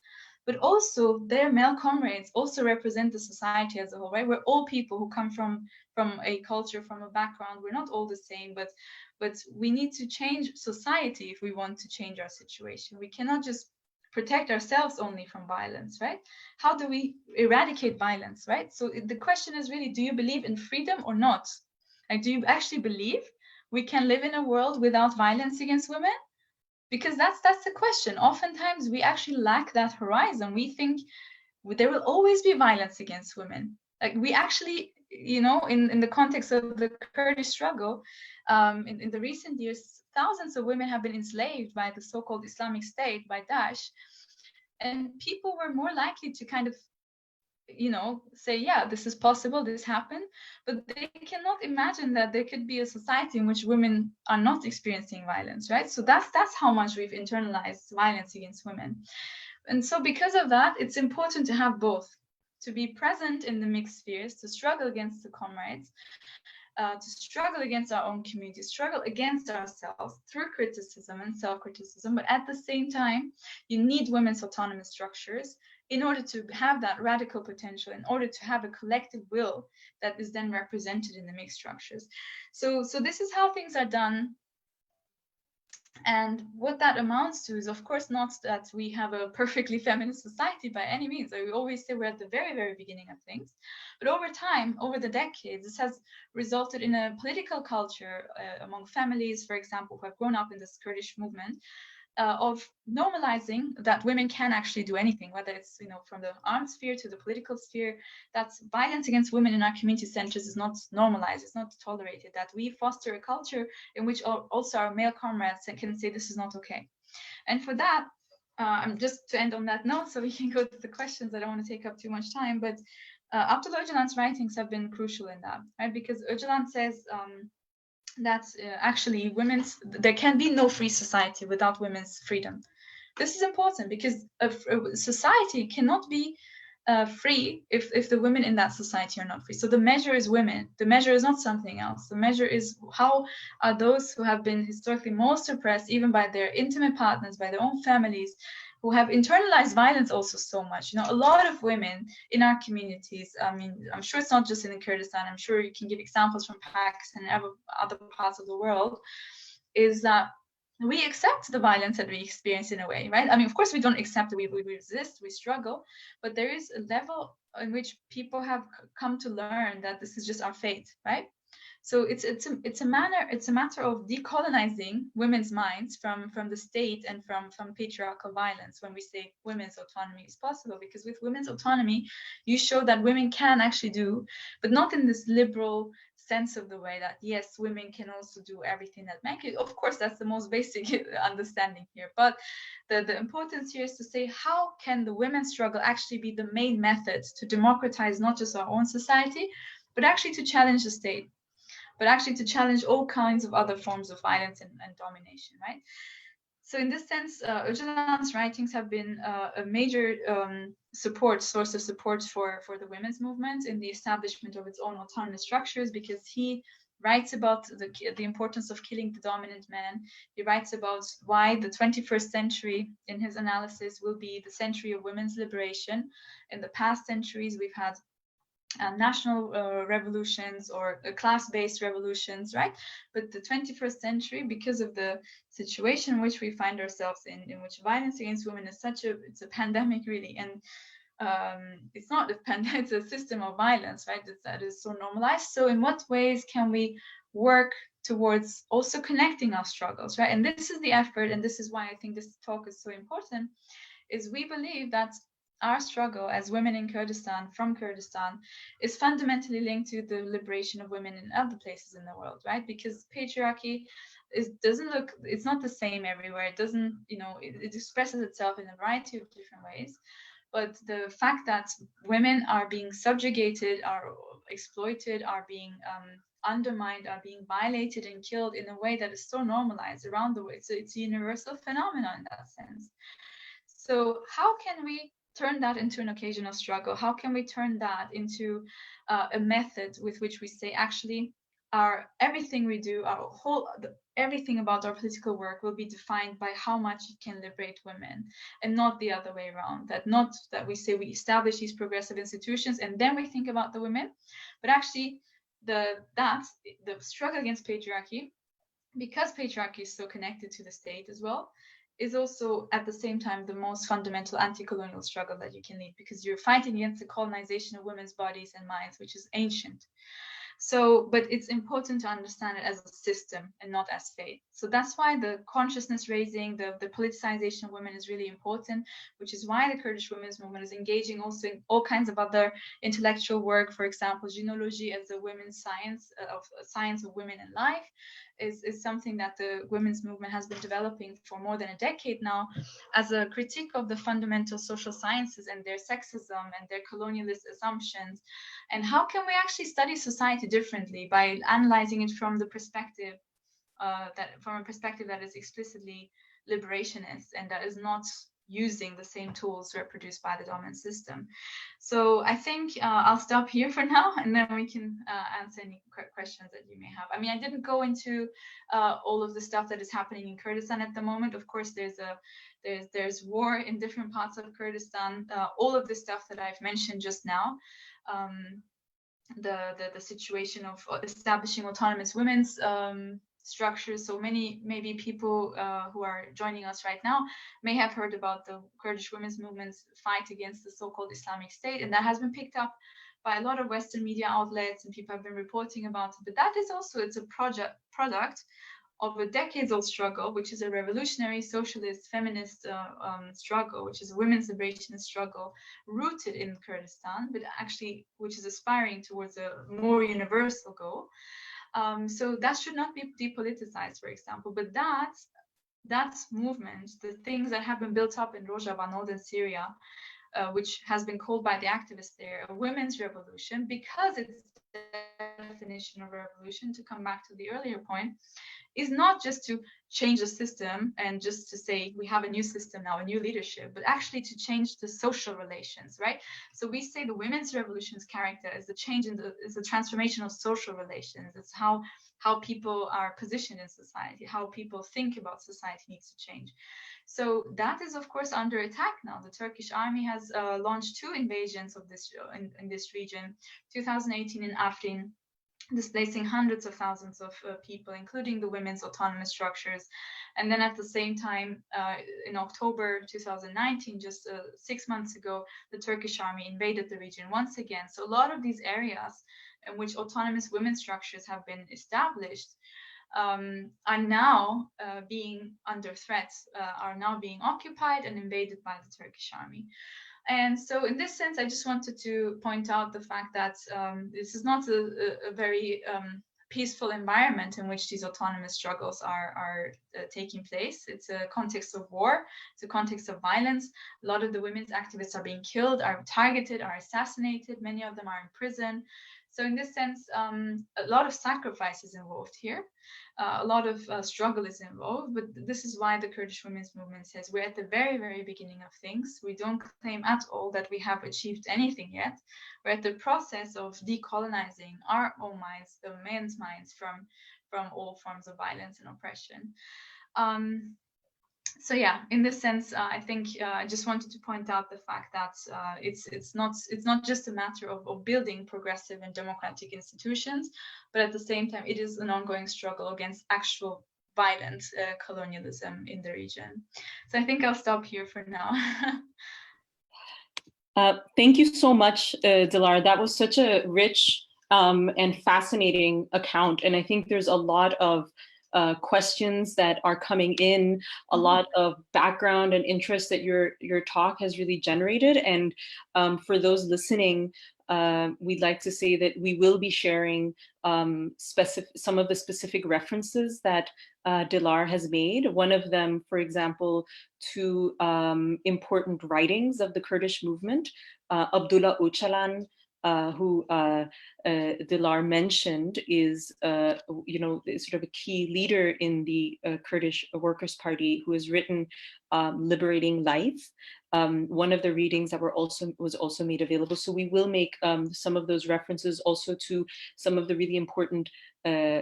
But also their male comrades also represent the society as a whole, right? We're all people who come from a culture, from a background. We're not all the same, but we need to change society if we want to change our situation. We cannot just protect ourselves only from violence, right? How do we eradicate violence, right? So the question is really, do you believe in freedom or not? Like, do you actually believe we can live in a world without violence against women? Because that's the question. Oftentimes we actually lack that horizon. We think there will always be violence against women. Like we actually, in the context of the Kurdish struggle, in the recent years, thousands of women have been enslaved by the so-called Islamic State, by Daesh. And people were more likely to kind of say, yeah, this is possible, this happened, but they cannot imagine that there could be a society in which women are not experiencing violence, right? So that's how much we've internalized violence against women. And so because of that, it's important to have both, to be present in the mixed spheres, to struggle against the comrades, to struggle against our own community, struggle against ourselves through criticism and self-criticism. But at the same time, you need women's autonomous structures in order to have that radical potential, in order to have a collective will that is then represented in the mixed structures. So this is how things are done. And what that amounts to is, of course, not that we have a perfectly feminist society by any means. We always say we're at the very, very beginning of things. But over time, over the decades, this has resulted in a political culture among families, for example, who have grown up in this Kurdish movement, of normalizing that women can actually do anything, whether it's from the armed sphere to the political sphere, that violence against women in our community centers is not normalized, it's not tolerated, that we foster a culture in which also our male comrades can say this is not okay. And for that, I'm just to end on that note, so we can go to the questions. I don't want to take up too much time, but Abdullah Öcalan's writings have been crucial in that, right? Because Öcalan says that actually there can be no free society without women's freedom. This is important because a society cannot be free if the women in that society are not free. So the measure is women. The measure is not something else. The measure is how are those who have been historically most oppressed, even by their intimate partners, by their own families, who have internalized violence also so much. A lot of women in our communities, I mean, I'm sure it's not just in Kurdistan, I'm sure you can give examples from Pakistan and other parts of the world, is that we accept the violence that we experience in a way, right? I mean, of course, we don't accept it, we resist, we struggle, but there is a level in which people have come to learn that this is just our fate, right? So it's a matter of decolonizing women's minds from the state and from patriarchal violence when we say women's autonomy is possible, because with women's autonomy, you show that women can actually do, but not in this liberal sense of the way that, yes, women can also do everything that men can. Of course, that's the most basic understanding here. But the importance here is to say, how can the women's struggle actually be the main method to democratize not just our own society, but actually to challenge the state, but actually to challenge all kinds of other forms of violence and domination, right? So in this sense, Öcalan's writings have been a major source of support for the women's movement in the establishment of its own autonomous structures, because he writes about the importance of killing the dominant man. He writes about why the 21st century, in his analysis, will be the century of women's liberation. In the past centuries, we've had national revolutions or class-based revolutions, right? But the 21st century, because of the situation in which we find ourselves in which violence against women is it's a pandemic, really, and it's not a pandemic, it's a system of violence, right? That is so normalized. So in what ways can we work towards also connecting our struggles, right? And this is the effort, and this is why I think this talk is so important, is we believe that our struggle as women in Kurdistan, from Kurdistan, is fundamentally linked to the liberation of women in other places in the world, right? Because patriarchy it's not the same everywhere. It doesn't, it expresses itself in a variety of different ways. But the fact that women are being subjugated, are exploited, are being undermined, are being violated and killed in a way that is so normalized around the world. It's a universal phenomenon in that sense. So how can we turn that into an occasional struggle? How can we turn that into a method with which we say, actually, everything we do, everything about our political work will be defined by how much it can liberate women, and not the other way around. Not that we say we establish these progressive institutions and then we think about the women, but actually the struggle against patriarchy, because patriarchy is so connected to the state as well, is also at the same time the most fundamental anti-colonial struggle that you can lead, because you're fighting against the colonization of women's bodies and minds, which is ancient. So, but it's important to understand it as a system and not as fate. So that's why the consciousness raising, the politicization of women is really important, which is why the Kurdish women's movement is engaging also in all kinds of other intellectual work. For example, genealogy as a women's science, of science of women and life, is something that the women's movement has been developing for more than a decade now, as a critique of the fundamental social sciences and their sexism and their colonialist assumptions. And how can we actually study society differently by analyzing it from the perspective from a perspective that is explicitly liberationist and that is not using the same tools reproduced by the dominant system. So I think I'll stop here for now, and then we can answer any questions that you may have. I mean, I didn't go into all of the stuff that is happening in Kurdistan at the moment. Of course, there's war in different parts of Kurdistan. All of the stuff that I've mentioned just now. The situation of establishing autonomous women's structures. So maybe people who are joining us right now may have heard about the Kurdish women's movement's fight against the so-called Islamic State, and that has been picked up by a lot of Western media outlets, and people have been reporting about it. But that is also, it's a product of a decades-old struggle, which is a revolutionary, socialist, feminist struggle, which is a women's liberation struggle rooted in Kurdistan, but actually which is aspiring towards a more universal goal. So that should not be depoliticized, for example, but that movement, the things that have been built up in Rojava, northern Syria, which has been called by the activists there a women's revolution, because its definition of revolution, to come back to the earlier point, is not just to change the system and just to say we have a new system now, a new leadership, but actually to change the social relations, right? So we say the women's revolution's character is the change is the transformation of social relations. It's how people are positioned in society, how people think about society needs to change. So that is, of course, under attack now. The Turkish army has launched 2 invasions of this in this region, 2018 in Afrin, displacing hundreds of thousands of people, including the women's autonomous structures. And then at the same time, in October 2019, just 6 months ago, the Turkish army invaded the region once again. So a lot of these areas in which autonomous women's structures have been established are now being under threat, are now being occupied and invaded by the Turkish army. And so in this sense, I just wanted to point out the fact that this is not a very peaceful environment in which these autonomous struggles are taking place. It's a context of war. It's a context of violence. A lot of the women's activists are being killed, are targeted, are assassinated. Many of them are in prison. So in this sense, a lot of sacrifice is involved here. A lot of struggle is involved, but this is why the Kurdish women's movement says we're at the very, very beginning of things. We don't claim at all that we have achieved anything yet. We're at the process of decolonizing our own minds, the men's minds, from all forms of violence and oppression. So yeah, in this sense, I think I just wanted to point out the fact that it's not just a matter of building progressive and democratic institutions, but at the same time, it is an ongoing struggle against actual violent colonialism in the region. So I think I'll stop here for now. Thank you so much, Dilar. That was such a rich and fascinating account, and I think there's a lot of questions that are coming in, a lot of background and interest that your talk has really generated. And for those listening, we'd like to say that we will be sharing some of the specific references that Dilar has made. One of them, for example, to important writings of the Kurdish movement, Abdullah Öcalan, who Dilar mentioned, is sort of a key leader in the Kurdish Workers' Party, who has written Liberating Life. One of the readings that was also made available. So we will make some of those references also to some of the really important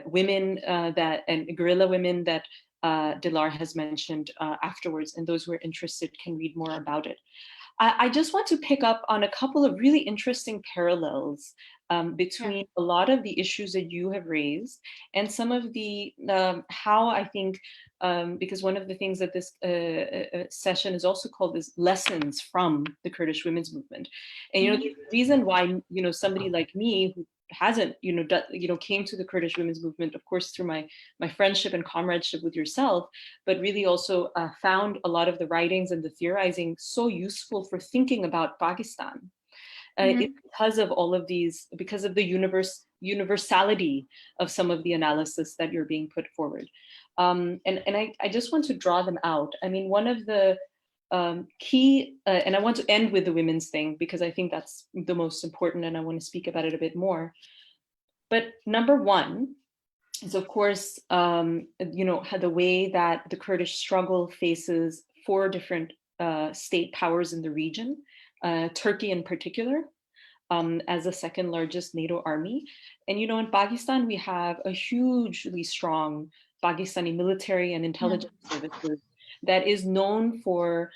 women and guerrilla women that Dilar has mentioned afterwards, and those who are interested can read more about it. I just want to pick up on a couple of really interesting parallels between a lot of the issues that you have raised and some of the how I think, because one of the things that this session is also called is lessons from the Kurdish women's movement. And the reason why somebody like me, who hasn't, came to the Kurdish women's movement, of course, through my friendship and comradeship with yourself, but really also found a lot of the writings and the theorizing so useful for thinking about Pakistan. It's because of all of these, because of the universality of some of the analysis that you're being put forward. And I just want to draw them out. I mean, one of the key, and I want to end with the women's thing because I think that's the most important and I want to speak about it a bit more. But number one is, of course, the way that the Kurdish struggle faces 4 different state powers in the region, Turkey in particular, as the 2nd largest NATO army. And, in Pakistan, we have a hugely strong Pakistani military and intelligence services that is known for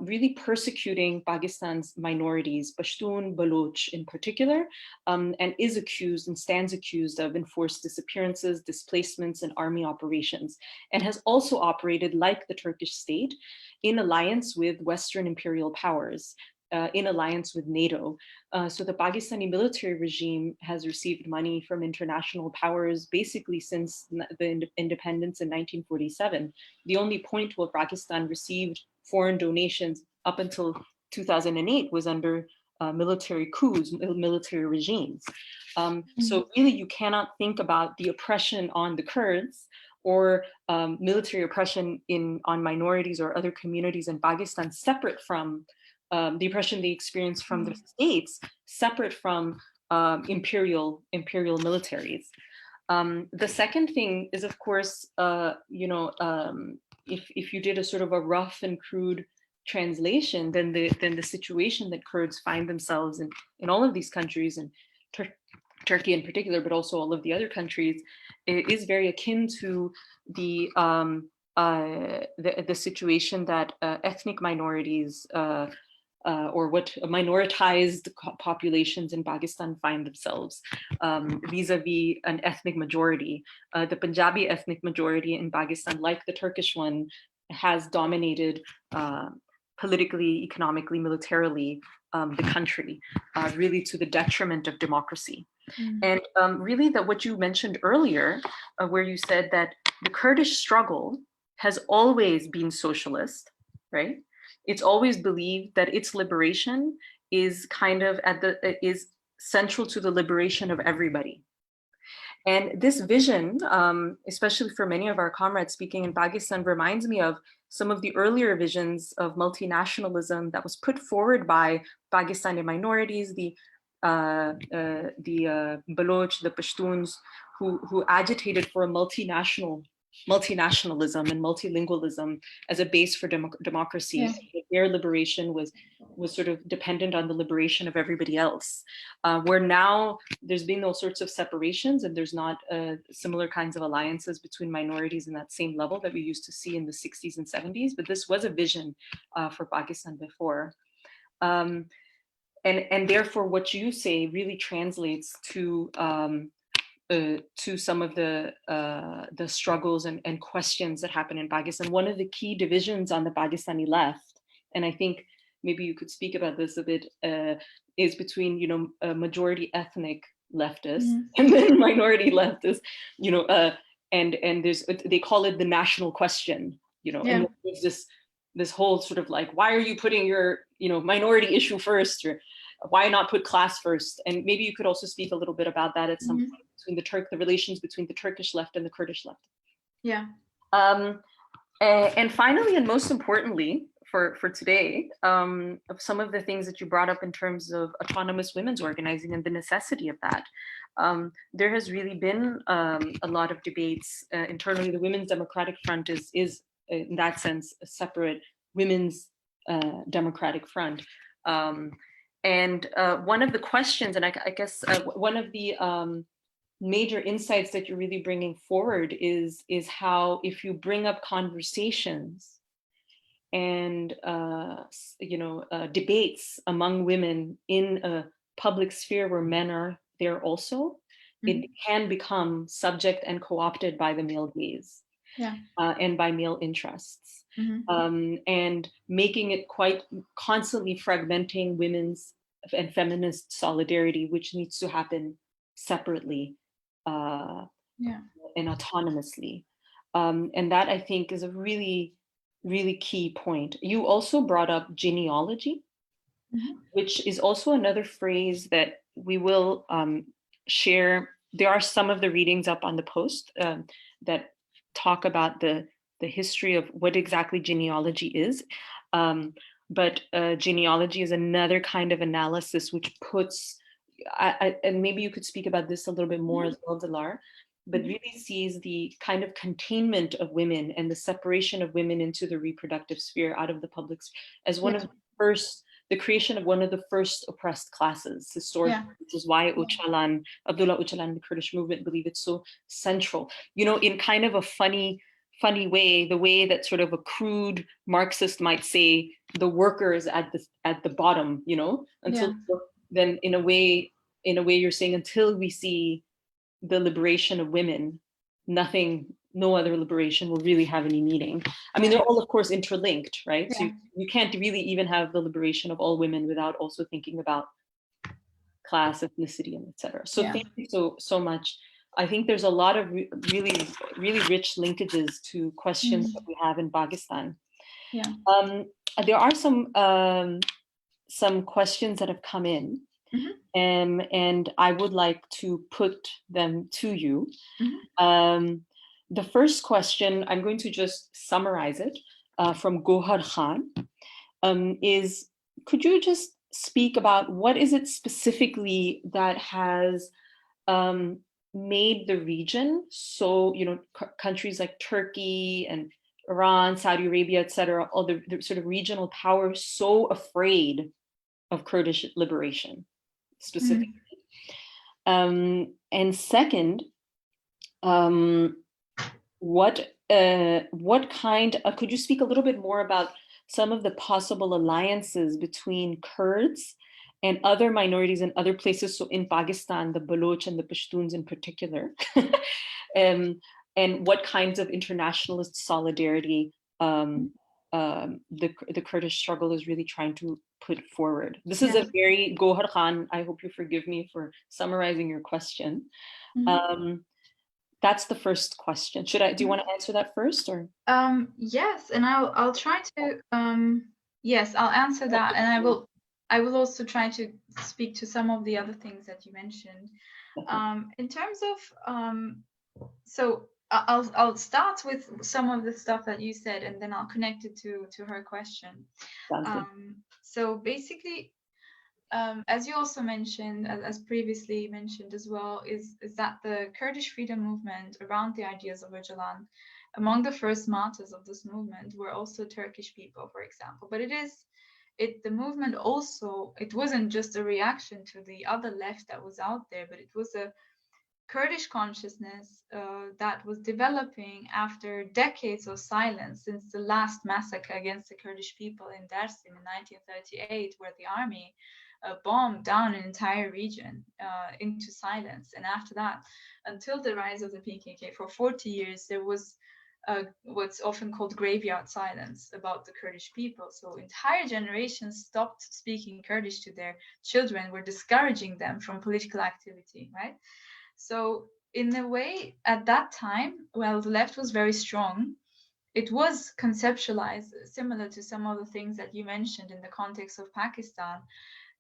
really persecuting Pakistan's minorities, Pashtun, Baloch in particular, and is accused and stands accused of enforced disappearances, displacements, and army operations, and has also operated like the Turkish state in alliance with Western imperial powers, in alliance with NATO. So the Pakistani military regime has received money from international powers basically since the independence in 1947. The only point where Pakistan received foreign donations up until 2008 was under military coups, military regimes. So really you cannot think about the oppression on the Kurds or military oppression on minorities or other communities in Pakistan separate from the oppression they experience from the states, separate from imperial militaries. The second thing is, of course, if you did a sort of a rough and crude translation, then the situation that Kurds find themselves in all of these countries, and Turkey in particular, but also all of the other countries, is very akin to the situation that ethnic minorities or what minoritized populations in Pakistan find themselves vis-a-vis an ethnic majority. The Punjabi ethnic majority in Pakistan, like the Turkish one, has dominated politically, economically, militarily the country, really to the detriment of democracy. And really that what you mentioned earlier, where you said that the Kurdish struggle has always been socialist, right? It's always believed that its liberation is kind of is central to the liberation of everybody. And this vision, especially for many of our comrades speaking in Pakistan, reminds me of some of the earlier visions of multinationalism that was put forward by Pakistani minorities, the Baloch, the Pashtuns, who agitated for a multinationalism and multilingualism as a base for democracy. Yeah. Their liberation was sort of dependent on the liberation of everybody else. Where now there's been all sorts of separations and there's not similar kinds of alliances between minorities in that same level that we used to see in the 60s and 70s, but this was a vision for Pakistan before. And therefore what you say really translates to some of the struggles and questions that happen in Pakistan. One of the key divisions on the Pakistani left, and I think maybe you could speak about this a bit, is between majority ethnic leftists and then minority leftists, and there's, they call it the national question, and there's this whole sort of like, why are you putting your minority issue first, or why not put class first? And maybe you could also speak a little bit about that at some point between the relations between the Turkish left and the Kurdish left. Yeah. And finally, and most importantly for today, of some of the things that you brought up in terms of autonomous women's organizing and the necessity of that. There has really been a lot of debates internally. The Women's Democratic Front is in that sense a separate women's democratic front. And one of the questions, and I guess one of the major insights that you're really bringing forward is how if you bring up conversations and debates among women in a public sphere where men are there also, it can become subject and co-opted by the male gaze. Yeah. And by male interests, and making it quite constantly fragmenting women's and feminist solidarity, which needs to happen separately Yeah. and autonomously. And that, I think, is a really, really key point. You also brought up genealogy, which is also another phrase that we will share. There are some of the readings up on the post that talk about the history of what exactly genealogy is. But genealogy is another kind of analysis which puts, and maybe you could speak about this a little bit more as well, Dilar, but really sees the kind of containment of women and the separation of women into the reproductive sphere out of the public sphere as one of the first, the creation of one of the first oppressed classes historically, which is why Abdullah Öcalan, the Kurdish movement, believe it's so central. You know, in kind of a funny way, the way that sort of a crude Marxist might say the workers at the bottom, you know, until then in a way you're saying until we see the liberation of women, no other liberation will really have any meaning. I mean, they're all, of course, interlinked, right? So you can't really even have the liberation of all women without also thinking about class, ethnicity, and etc. So thank you so much. I think there's a lot of really, really rich linkages to questions that we have in Pakistan. There are some questions that have come in. And I would like to put them to you. The first question, I'm going to just summarize it from Gohar Khan, is could you just speak about what is it specifically that has made the region, so, you know, countries like Turkey and Iran, Saudi Arabia, etc., all the sort of regional powers so afraid of Kurdish liberation? Specifically. And second, what kind of, could you speak a little bit more about some of the possible alliances between Kurds and other minorities in other places, so in Pakistan, the Baloch and the Pashtuns in particular, and what kinds of internationalist solidarity the Kurdish struggle is really trying to put forward. This is a very, Gohar Khan, I hope you forgive me for summarizing your question. That's the first question. Do you want to answer that first, or? Yes, and I'll try to, yes, I'll answer that, and I will also try to speak to some of the other things that you mentioned. In terms of, so I'll start with some of the stuff that you said, and then I'll connect it to her question. So basically, as you also mentioned, as previously mentioned as well, is that the Kurdish freedom movement around the ideas of Öcalan, among the first martyrs of this movement were also Turkish people, for example. But the movement also, it wasn't just a reaction to the other left that was out there, but it was a Kurdish consciousness that was developing after decades of silence since the last massacre against the Kurdish people in Dersim in 1938, where the army bombed down an entire region into silence. And after that, until the rise of the PKK, for 40 years, there was what's often called graveyard silence about the Kurdish people. So entire generations stopped speaking Kurdish to their children, were discouraging them from political activity, right? So in a way, at that time, well, the left was very strong. It was conceptualized similar to some of the things that you mentioned in the context of Pakistan,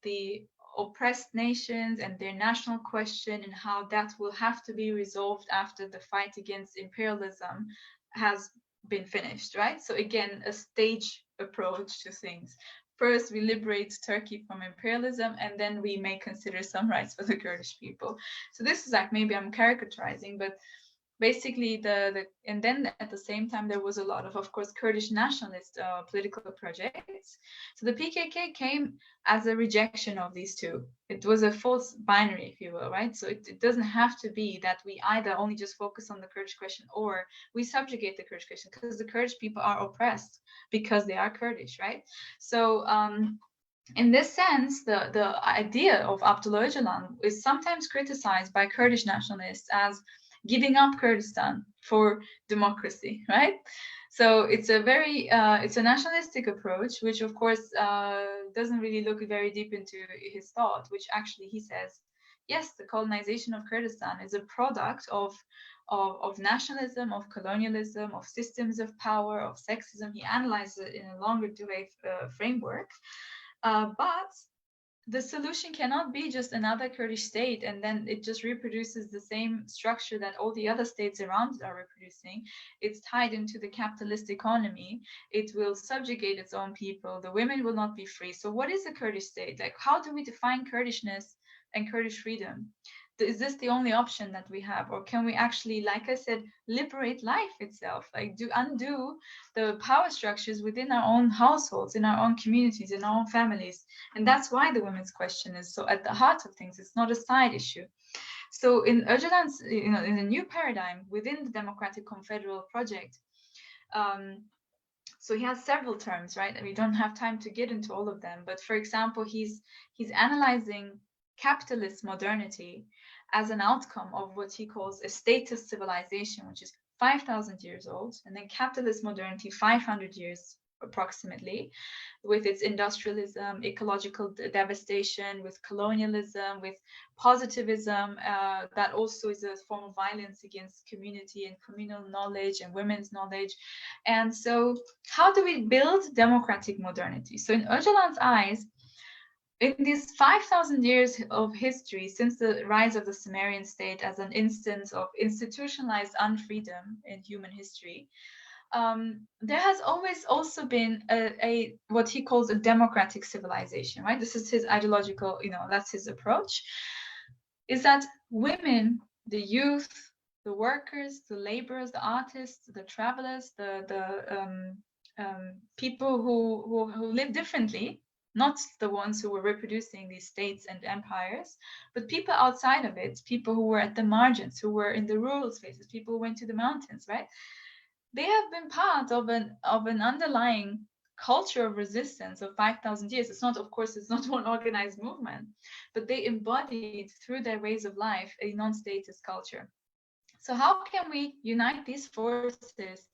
the oppressed nations and their national question, and how that will have to be resolved after the fight against imperialism has been finished, right? So again, a stage approach to things. First, we liberate Turkey from imperialism, and then we may consider some rights for the Kurdish people. So this is like, maybe I'm caricaturizing, but basically and then at the same time, there was a lot of course, Kurdish nationalist political projects. So the PKK came as a rejection of these two. It was a false binary, if you will, right? So it doesn't have to be that we either only just focus on the Kurdish question or we subjugate the Kurdish question, because the Kurdish people are oppressed because they are Kurdish, right? So in this sense, the idea of Abdullah Öcalan is sometimes criticized by Kurdish nationalists as giving up Kurdistan for democracy, right? So it's a very, it's a nationalistic approach, which of course doesn't really look very deep into his thought, which actually he says yes, the colonization of Kurdistan is a product of nationalism, of colonialism, of systems of power, of sexism. He analyzed it in a longer framework. But the solution cannot be just another Kurdish state and then it just reproduces the same structure that all the other states around it are reproducing. It's tied into the capitalist economy. It will subjugate its own people. The women will not be free. So what is a Kurdish state? Like, how do we define Kurdishness and Kurdish freedom? Is this the only option that we have? Or can we actually, like I said, liberate life itself? Like undo the power structures within our own households, in our own communities, in our own families. And that's why the women's question is so at the heart of things. It's not a side issue. So in Öcalan's, in the new paradigm within the democratic confederal project, so he has several terms, right? And we don't have time to get into all of them. But for example, he's analyzing capitalist modernity as an outcome of what he calls a statist civilization, which is 5,000 years old, and then capitalist modernity 500 years approximately, with its industrialism, ecological devastation, with colonialism, with positivism, that also is a form of violence against community and communal knowledge and women's knowledge. And so how do we build democratic modernity? So in Öcalan's eyes, in these 5,000 years of history, since the rise of the Sumerian state as an instance of institutionalized unfreedom in human history, there has always also been a what he calls a democratic civilization, right? This is his ideological, that's his approach, is that women, the youth, the workers, the laborers, the artists, the travelers, the people who live differently, not the ones who were reproducing these states and empires, but people outside of it, people who were at the margins, who were in the rural spaces, people who went to the mountains, right? They have been part of an underlying culture of resistance of 5,000 years. It's not one organized movement, but they embodied through their ways of life a non-statist culture. So how can we unite these forces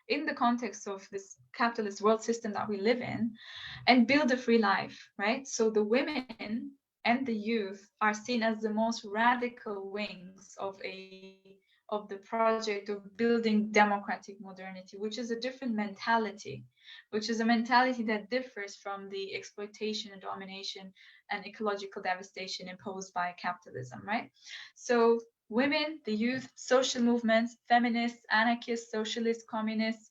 in the context of this capitalist world system that we live in and build a free life, right? So the women and the youth are seen as the most radical wings of the project of building democratic modernity, which is a different mentality, which is a mentality that differs from the exploitation and domination and ecological devastation imposed by capitalism, right? So women, the youth, social movements, feminists, anarchists, socialists, communists,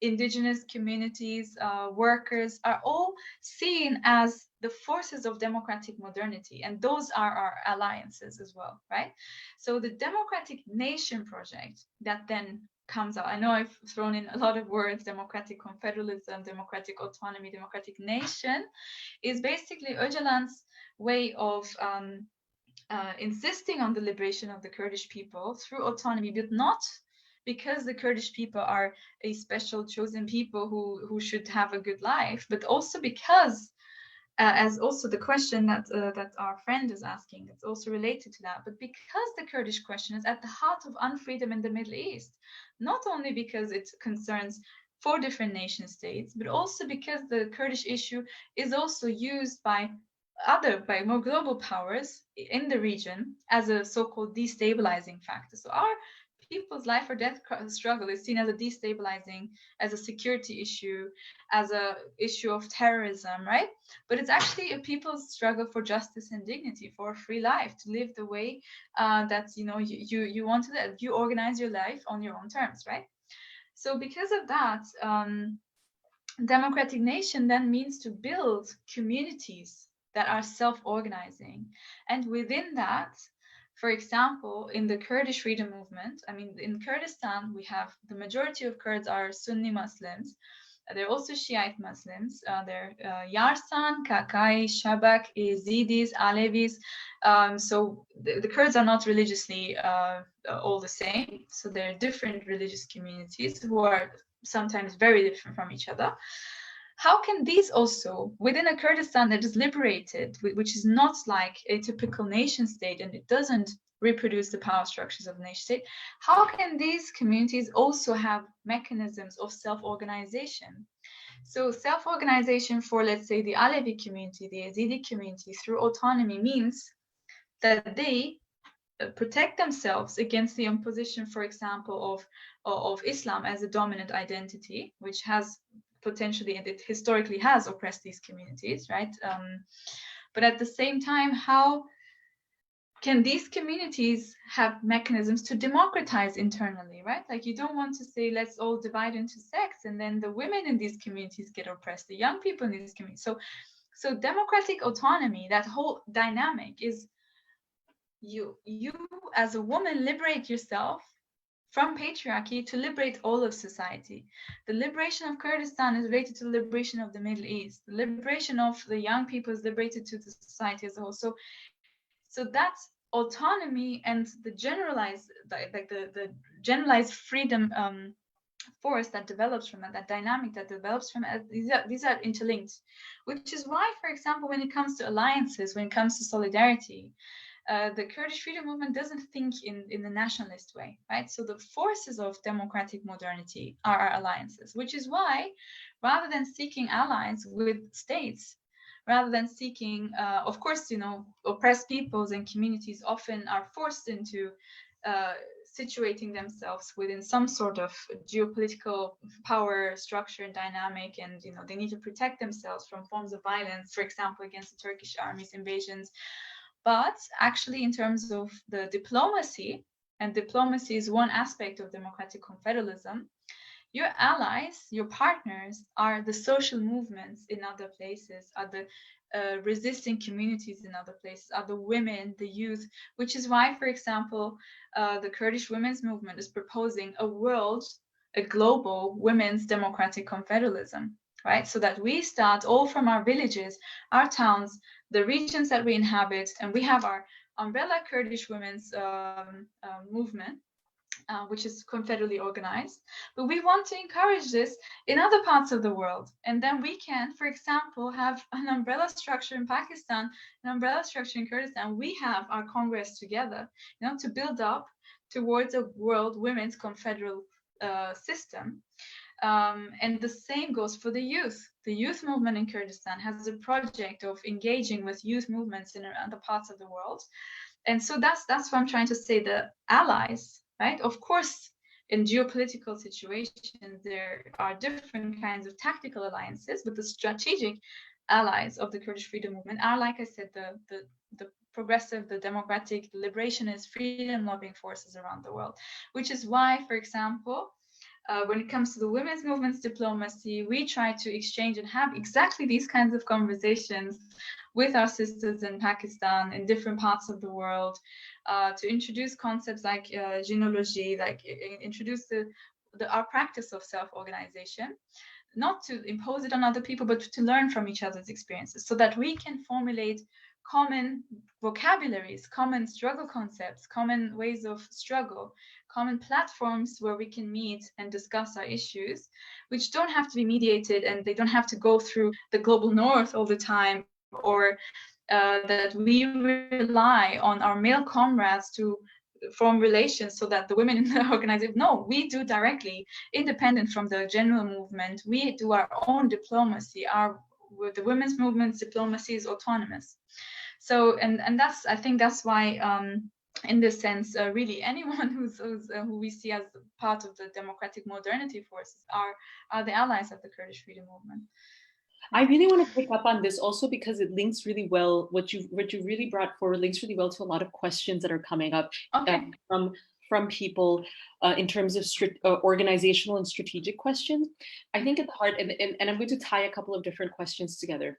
indigenous communities, workers are all seen as the forces of democratic modernity. And those are our alliances as well, right? So the democratic nation project that then comes out, I know I've thrown in a lot of words, democratic confederalism, democratic autonomy, democratic nation, is basically Öcalan's way of insisting on the liberation of the Kurdish people through autonomy, but not because the Kurdish people are a special chosen people who should have a good life, but also because, as also the question that our friend is asking, it's also related to that, but because the Kurdish question is at the heart of unfreedom in the Middle East, not only because it concerns 4 different nation states, but also because the Kurdish issue is also used by more global powers in the region as a so-called destabilizing factor. So our people's life or death struggle is seen as a destabilizing, as a security issue, as a issue of terrorism, right? But it's actually a people's struggle for justice and dignity, for a free life, to live the way that you want to live. You organize your life on your own terms, right? So because of that, democratic nation then means to build communities that are self-organizing. And within that, for example, in the Kurdish freedom movement, I mean, in Kurdistan, we have the majority of Kurds are Sunni Muslims. They're also Shiite Muslims. They're Yarsan, Kakai, Shabak, Yazidis, Alevis. So the Kurds are not religiously all the same. So they're different religious communities who are sometimes very different from each other. How can these also, within a Kurdistan that is liberated, which is not like a typical nation state and it doesn't reproduce the power structures of a nation state, how can these communities also have mechanisms of self-organization? So self-organization for, let's say, the Alevi community, the Yazidi community through autonomy means that they protect themselves against the imposition, for example, of Islam as a dominant identity, which has potentially, and it historically has oppressed these communities, right? But at the same time, how can these communities have mechanisms to democratize internally, right? Like, you don't want to say, let's all divide into sects, and then the women in these communities get oppressed, the young people in these communities. So democratic autonomy, that whole dynamic is you as a woman liberate yourself from patriarchy to liberate all of society. The liberation of Kurdistan is related to the liberation of the Middle East. The liberation of the young people is liberated to the society as a whole. So that's autonomy and the generalized, like the generalized freedom force that develops from it, that dynamic that develops from it, these are interlinked, which is why, for example, when it comes to alliances, when it comes to solidarity, the Kurdish freedom movement doesn't think in the nationalist way, right? So the forces of democratic modernity are our alliances, which is why, rather than seeking allies with states, rather than seeking, of course, oppressed peoples and communities often are forced into situating themselves within some sort of geopolitical power structure and dynamic, and they need to protect themselves from forms of violence, for example, against the Turkish army's invasions. But actually, in terms of the diplomacy, and diplomacy is one aspect of democratic confederalism, your allies, your partners, are the social movements in other places, are the resisting communities in other places, are the women, the youth, which is why, for example, the Kurdish women's movement is proposing a global women's democratic confederalism, right? So that we start all from our villages, our towns, the regions that we inhabit, and we have our umbrella Kurdish women's movement, which is confederally organized. But we want to encourage this in other parts of the world. And then we can, for example, have an umbrella structure in Pakistan, an umbrella structure in Kurdistan. We have our Congress together, to build up towards a world women's confederal system. And the same goes for the youth. The youth movement in Kurdistan has a project of engaging with youth movements in other parts of the world. And so that's what I'm trying to say. The allies, right? Of course, in geopolitical situations, there are different kinds of tactical alliances, but the strategic allies of the Kurdish freedom movement are, like I said, the progressive, the democratic, the liberationist, freedom-loving forces around the world. Which is why, for example, when it comes to the women's movement's diplomacy, we try to exchange and have exactly these kinds of conversations with our sisters in Pakistan, in different parts of the world, to introduce concepts like genealogy, like introduce our practice of self-organization, not to impose it on other people, but to learn from each other's experiences, so that we can formulate common vocabularies, common struggle concepts, common ways of struggle, common platforms where we can meet and discuss our issues, which don't have to be mediated, and they don't have to go through the global north all the time, or that we rely on our male comrades to form relations so that the women in the organization. No, we do directly, independent from the general movement. We do our own diplomacy. The women's movement's diplomacy is autonomous. So, and I think that's why, in this sense, really anyone who we see as part of the democratic modernity forces are the allies of the Kurdish freedom movement. I really want to pick up on this also because it links really well, what you really brought forward links really well to a lot of questions that are coming up from people in terms of organizational and strategic questions. I think at the heart, and I'm going to tie a couple of different questions together.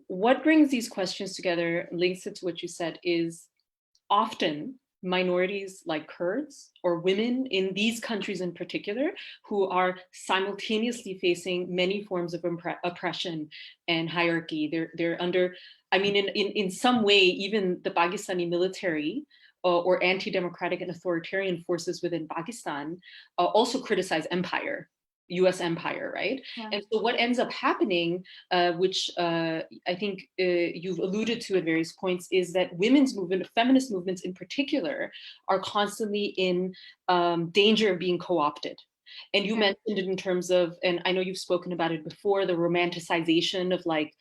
What brings these questions together, links it to what you said, is often minorities like Kurds or women in these countries in particular, who are simultaneously facing many forms of oppression and hierarchy. They're under, I mean, in some way, even the Pakistani military or anti-democratic and authoritarian forces within Pakistan also criticize empire. US empire, right? Yeah. And so what ends up happening, which I think you've alluded to at various points, is that women's movement, feminist movements in particular, are constantly in danger of being co-opted. And you mentioned it in terms of, and I know you've spoken about it before, the romanticization of like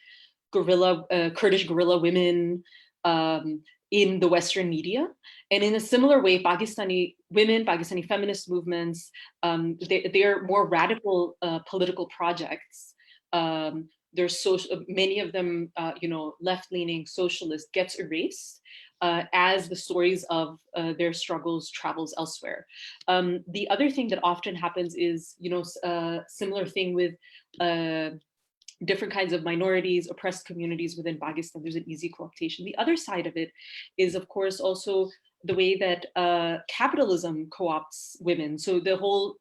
Kurdish guerrilla women, in the Western media. And in a similar way, Pakistani women, Pakistani feminist movements, they're more radical political projects. There's many of them, left-leaning socialist, gets erased as the stories of their struggles travels elsewhere. The other thing that often happens is, similar thing with different kinds of minorities, oppressed communities within Pakistan. There's an easy co-optation. The other side of it is, of course, also the way that capitalism co-opts women. So the whole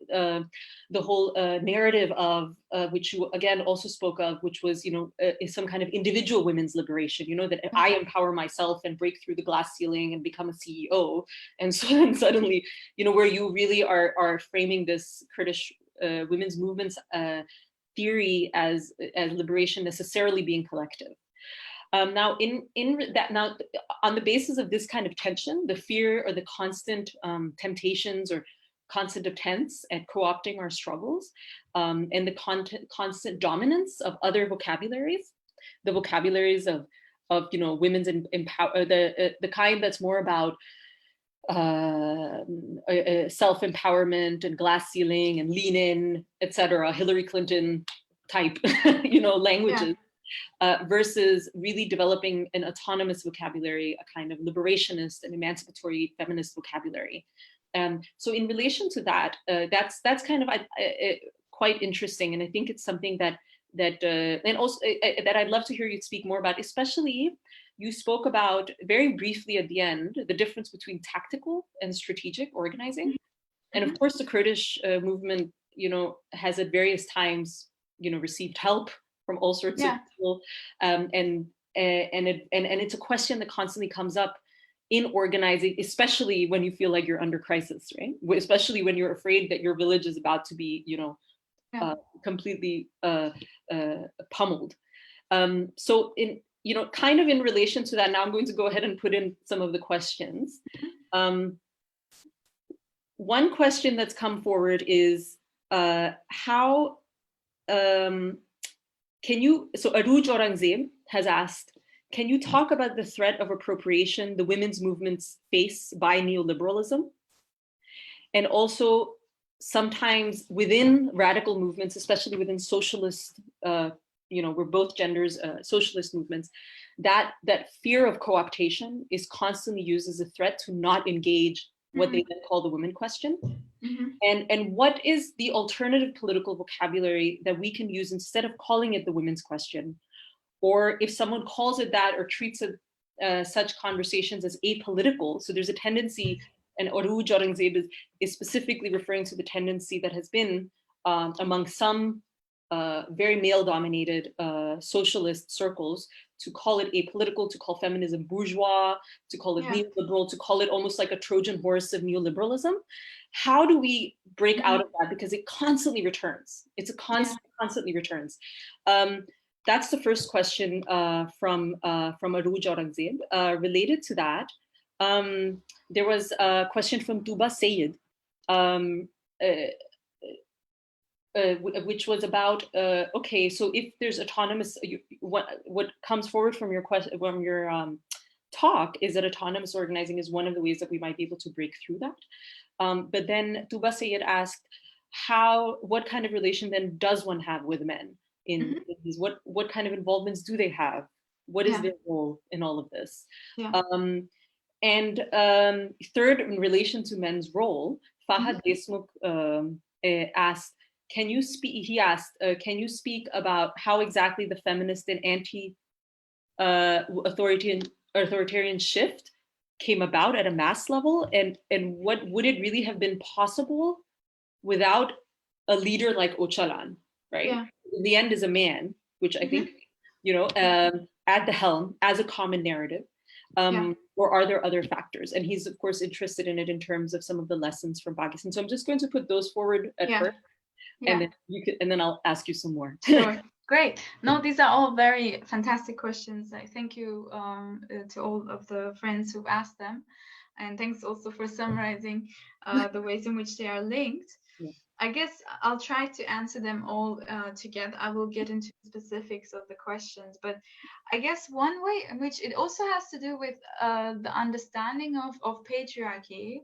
narrative of which you again also spoke of, which was is some kind of individual women's liberation. That I empower myself and break through the glass ceiling and become a CEO. And so then suddenly, where you really are framing this Kurdish women's movements theory as liberation necessarily being collective. Now, on the basis of this kind of tension, the fear or the constant temptations or constant attempts at co-opting our struggles, and the constant dominance of other vocabularies, the vocabularies of women's empower, the kind that's more about self-empowerment and glass ceiling and lean in, etc., Hillary Clinton type, languages. Versus really developing an autonomous vocabulary, a kind of liberationist and emancipatory feminist vocabulary. So in relation to that, that's kind of quite interesting, and I think it's something that and also that I'd love to hear you speak more about. Especially, you spoke about very briefly at the end the difference between tactical and strategic organizing, and of course the Kurdish movement, has at various times, received help from all sorts of people, and it's a question that constantly comes up in organizing, especially when you feel like you're under crisis, right? Especially when you're afraid that your village is about to be, completely pummeled. So in kind of in relation to that, now I'm going to go ahead and put in some of the questions. One question that's come forward is how. So Aruj Aurangzeb has asked, can you talk about the threat of appropriation the women's movements face by neoliberalism? And also sometimes within radical movements, especially within socialist, we're both genders, socialist movements, that fear of co-optation is constantly used as a threat to not engage what they then call the women question. And what is the alternative political vocabulary that we can use instead of calling it the women's question? Or if someone calls it that or treats it, such conversations as apolitical, so there's a tendency, and Aruj Aurangzeb is specifically referring to the tendency that has been among some very male-dominated socialist circles to call it apolitical, to call feminism bourgeois, to call it neoliberal, to call it almost like a Trojan horse of neoliberalism. How do we break out of that? Because it constantly returns. It's a constantly returns. That's the first question from Aruj Aurangzeb. Related to that, there was a question from Tuba Sayed, which was about okay, so if there's autonomous, what comes forward from your question, from your talk, is that autonomous organizing is one of the ways that we might be able to break through that. But then Tuba Sayed asked, what kind of relation then does one have with men in these? What kind of involvements do they have? What is their role in all of this? And third, in relation to men's role, Fahad Desmukh asked, can you speak? He asked, can you speak about how exactly the feminist and anti-authoritarian shift came about at a mass level, and what would it really have been possible without a leader like Öcalan, right? In the end, is a man, which I think, at the helm as a common narrative, or are there other factors? And he's of course interested in it in terms of some of the lessons from Pakistan. So I'm just going to put those forward at first. And then and then I'll ask you some more. Sure. Great. No, these are all very fantastic questions. I thank you to all of the friends who've asked them, and thanks also for summarizing the ways in which they are linked. I guess I'll try to answer them all together. I will get into specifics of the questions, but I guess one way in which it also has to do with the understanding of patriarchy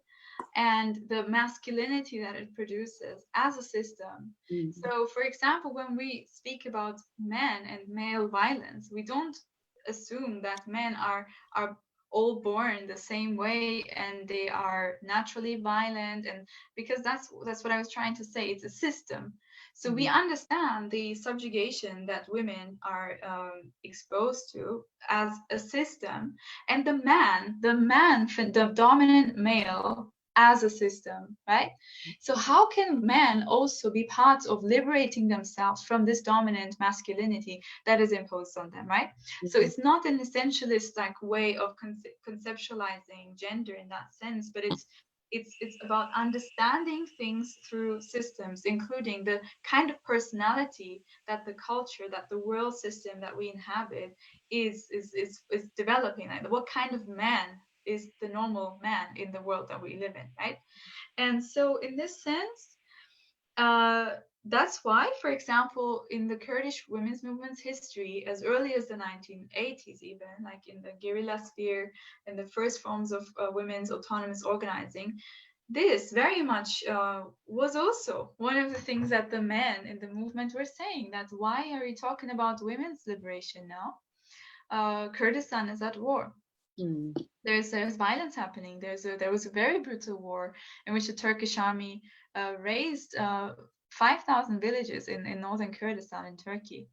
and the masculinity that it produces as a system. So, for example, when we speak about men and male violence, we don't assume that men are all born the same way and they are naturally violent, and because that's what I was trying to say, it's a system. So we understand the subjugation that women are exposed to as a system, and the dominant male as a system, right? So how can men also be part of liberating themselves from this dominant masculinity that is imposed on them, right? So it's not an essentialist like way of conceptualizing gender in that sense, but it's about understanding things through systems, including the kind of personality that the culture, that the world system that we inhabit is developing. Like what kind of man is the normal man in the world that we live in, right? And so in this sense, that's why, for example, in the Kurdish women's movement's history, as early as the 1980s, even like in the guerrilla sphere and the first forms of women's autonomous organizing, this very much was also one of the things that the men in the movement were saying, that why are we talking about women's liberation now? Kurdistan is at war. There's violence happening. There was a very brutal war in which the Turkish army razed 5,000 villages in northern Kurdistan in Turkey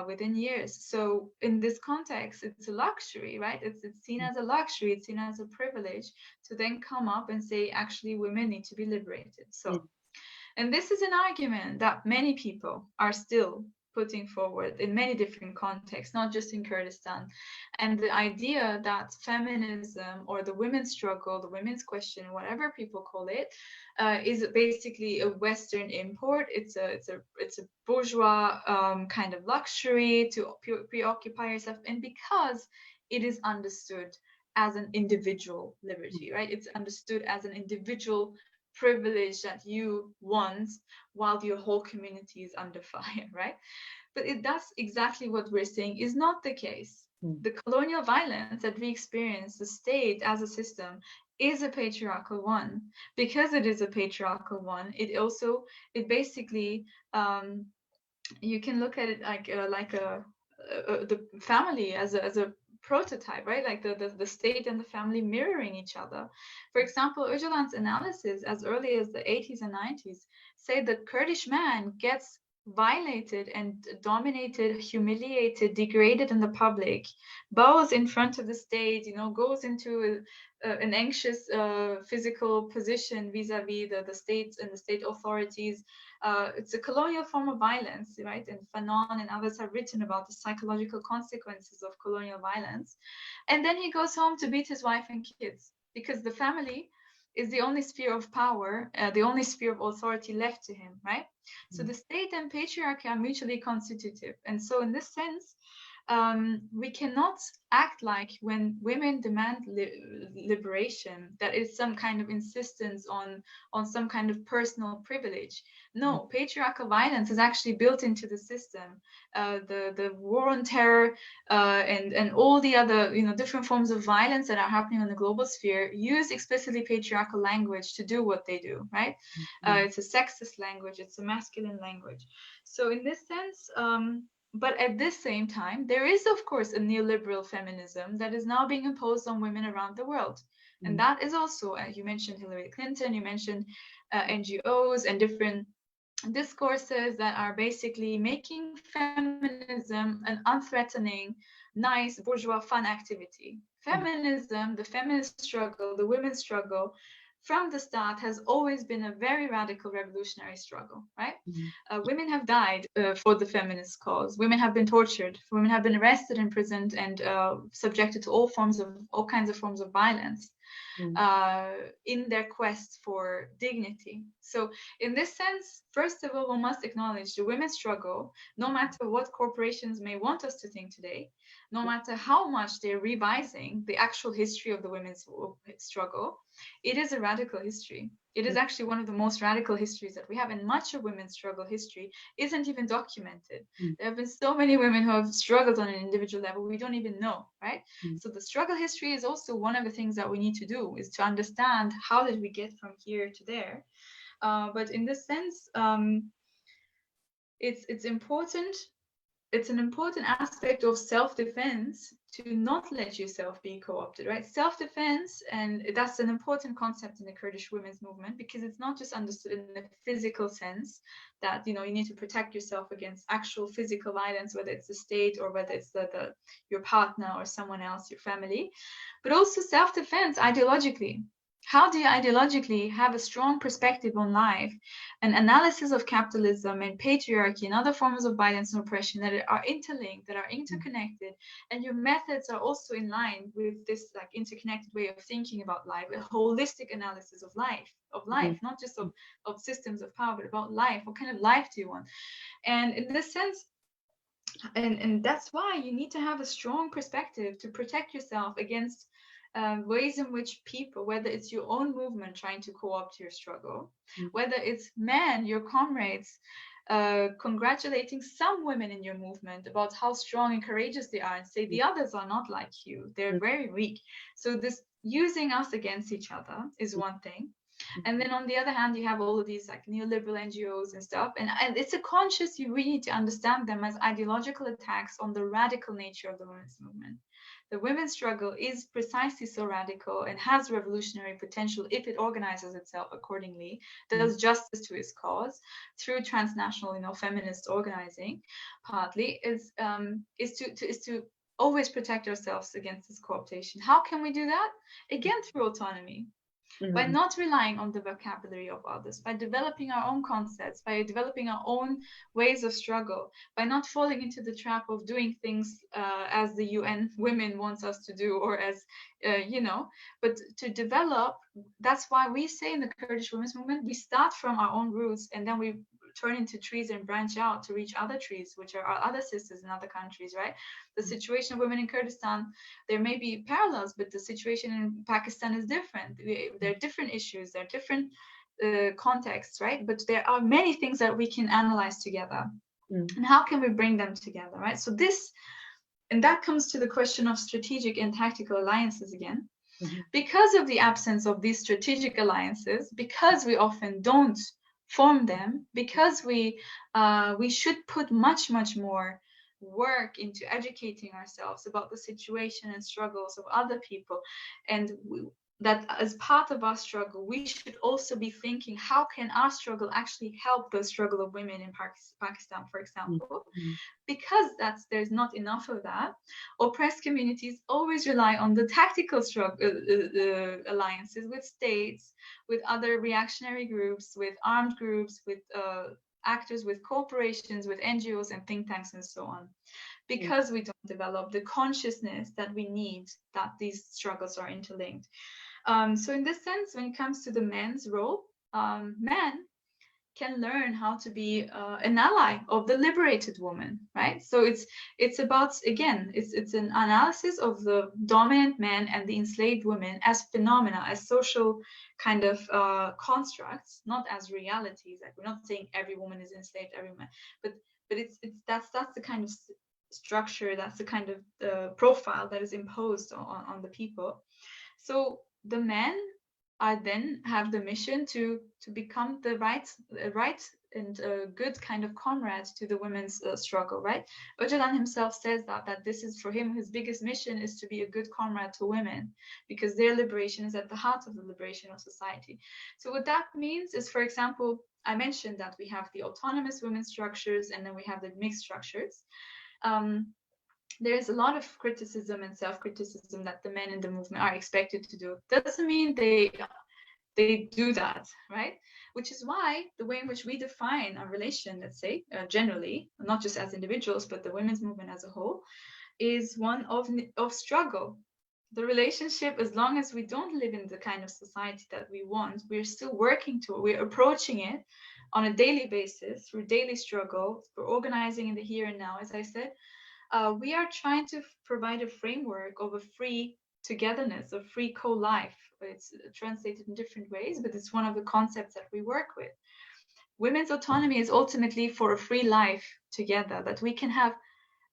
within years. So in this context, it's a luxury, right? It's seen as a luxury. It's seen as a privilege to then come up and say, actually, women need to be liberated. So, and this is an argument that many people are still putting forward in many different contexts, not just in Kurdistan. And the idea that feminism or the women's struggle, the women's question, whatever people call it, is basically a Western import. It's a bourgeois kind of luxury to preoccupy yourself, and because it is understood as an individual liberty, right? It's understood as an individual privilege that you want while your whole community is under fire, right? But that's exactly what we're saying is not the case. The colonial violence that we experience, the state as a system, is a patriarchal one. Because it is a patriarchal one, it basically, you can look at it like the family as a prototype, right? Like the state and the family mirroring each other. For example, Öcalan's analysis as early as the 80s and 90s say that Kurdish man gets violated and dominated, humiliated, degraded in the public, bows in front of the state, goes into an anxious physical position vis-a-vis the states and the state authorities. It's a colonial form of violence, right? And Fanon and others have written about the psychological consequences of colonial violence. And then he goes home to beat his wife and kids because the family is the only sphere of power, the only sphere of authority left to him, right? So the state and patriarchy are mutually constitutive. And so in this sense, we cannot act like when women demand liberation, that is some kind of insistence on some kind of personal privilege. No, patriarchal violence is actually built into the system. The war on terror and all the other different forms of violence that are happening on the global sphere use explicitly patriarchal language to do what they do, right? It's a sexist language, it's a masculine language. So in this sense, but at this same time, there is, of course, a neoliberal feminism that is now being imposed on women around the world. And that is also, you mentioned Hillary Clinton, you mentioned NGOs and different discourses that are basically making feminism an unthreatening, nice, bourgeois, fun activity. Feminism, the feminist struggle, the women's struggle, from the start has always been a very radical revolutionary struggle, right? Women have died for the feminist cause. Women have been tortured. Women have been arrested, imprisoned, and subjected to all kinds of forms of violence in their quest for dignity. So in this sense, first of all, we must acknowledge the women's struggle, no matter what corporations may want us to think today, no matter how much they're revising the actual history of the women's struggle, it is a radical history. It is actually one of the most radical histories that we have, and much of women's struggle history isn't even documented. There have been so many women who have struggled on an individual level we don't even know, right? So the struggle history is also one of the things that we need to do, is to understand how did we get from here to there. But in this sense, it's important. It's an important aspect of self-defense to not let yourself be co-opted, right? Self-defense, and that's an important concept in the Kurdish women's movement, because it's not just understood in the physical sense that, you know, you need to protect yourself against actual physical violence, whether it's the state or whether it's your partner or someone else, your family, but also self-defense ideologically. How do you ideologically have a strong perspective on life, an analysis of capitalism and patriarchy and other forms of violence and oppression that are interlinked, that are interconnected, and your methods are also in line with this like interconnected way of thinking about life, a holistic analysis of life, not just of systems of power, but about life. What kind of life do you want? And in this sense, and that's why you need to have a strong perspective to protect yourself against ways in which people, whether it's your own movement trying to co-opt your struggle, whether it's men, your comrades, congratulating some women in your movement about how strong and courageous they are, and say the others are not like you, they're very weak. So this using us against each other is one thing. And then on the other hand, you have all of these like neoliberal NGOs and stuff. And it's a conscious, you really need to understand them as ideological attacks on the radical nature of the women's movement. The women's struggle is precisely so radical and has revolutionary potential if it organizes itself accordingly, does justice to its cause through transnational, you know, feminist organizing, partly, is to always protect ourselves against this co-optation. How can we do that? Again, through autonomy. By not relying on the vocabulary of others, by developing our own concepts, by developing our own ways of struggle, by not falling into the trap of doing things as the UN Women wants us to do, or as, you know, but to develop. That's why we say in the Kurdish women's movement, we start from our own roots and then we turn into trees and branch out to reach other trees, which are our other sisters in other countries, right? The situation of women in Kurdistan, there may be parallels, but the situation in Pakistan is different. There are different issues, there are different contexts, right? But there are many things that we can analyze together. And how can we bring them together, right? So this, and that comes to the question of strategic and tactical alliances again. Because of the absence of these strategic alliances, because we often don't form them, because we should put much more work into educating ourselves about the situation and struggles of other people, and that as part of our struggle we should also be thinking, how can our struggle actually help the struggle of women in Pakistan, for example? Because there's not enough of that. Oppressed communities always rely on the tactical alliances with states, with other reactionary groups, with armed groups, with actors, with corporations, with NGOs and think tanks and so on, because we don't develop the consciousness that we need, that these struggles are interlinked. So in this sense, when it comes to the men's role, men can learn how to be an ally of the liberated woman, right? So it's about, again, it's an analysis of the dominant men and the enslaved women as phenomena, as social kind of constructs, not as realities. Like, we're not saying every woman is enslaved, every man, but that's the kind of structure, that's the kind of profile that is imposed on the people. So the men then have the mission to become the right and good kind of comrades to the women's struggle, right? Öcalan himself says that this is, for him, his biggest mission is to be a good comrade to women, because their liberation is at the heart of the liberation of society. So what that means is, for example, I mentioned that we have the autonomous women's structures and then we have the mixed structures. There's a lot of criticism and self-criticism that the men in the movement are expected to do. Doesn't mean they do that, right? Which is why the way in which we define our relation, let's say, generally, not just as individuals, but the women's movement as a whole, is one of struggle. The relationship, as long as we don't live in the kind of society that we want, we're still working to it. We're approaching it on a daily basis through daily struggle, for organizing in the here and now, as I said. We are trying to provide a framework of a free, togetherness, of free co-life. It's translated in different ways, but it's one of the concepts that we work with. Women's autonomy is ultimately for a free life together, that we can have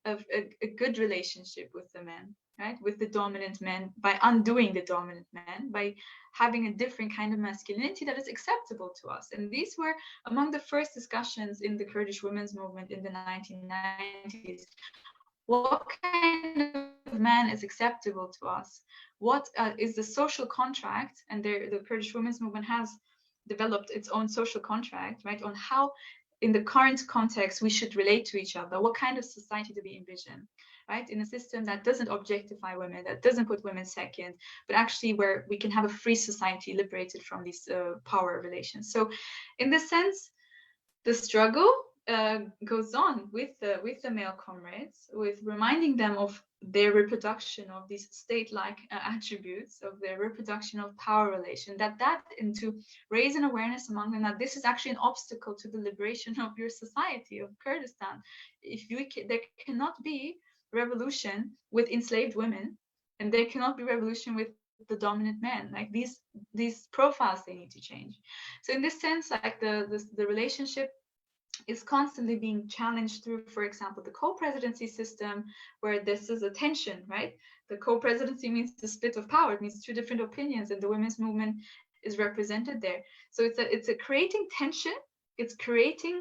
a good relationship with the men, right? With the dominant men, by undoing the dominant men, by having a different kind of masculinity that is acceptable to us. And these were among the first discussions in the Kurdish women's movement in the 1990s. What kind of man is acceptable to us? What is the social contract? And the Kurdish women's movement has developed its own social contract, right? On how, in the current context, we should relate to each other. What kind of society do we envision, right? In a system that doesn't objectify women, that doesn't put women second, but actually where we can have a free society liberated from these power relations. So in this sense, the struggle goes on with the male comrades, with reminding them of their reproduction of these state-like attributes, of their reproduction of power relation, that and to raise an awareness among them that this is actually an obstacle to the liberation of your society, of Kurdistan. There cannot be revolution with enslaved women, and there cannot be revolution with the dominant men. Like these profiles, they need to change. So in this sense, like the relationship is constantly being challenged through, for example, the co-presidency system, where this is a tension, right? The co-presidency means the split of power. It means two different opinions, and the women's movement is represented there. So it's a creating tension. It's creating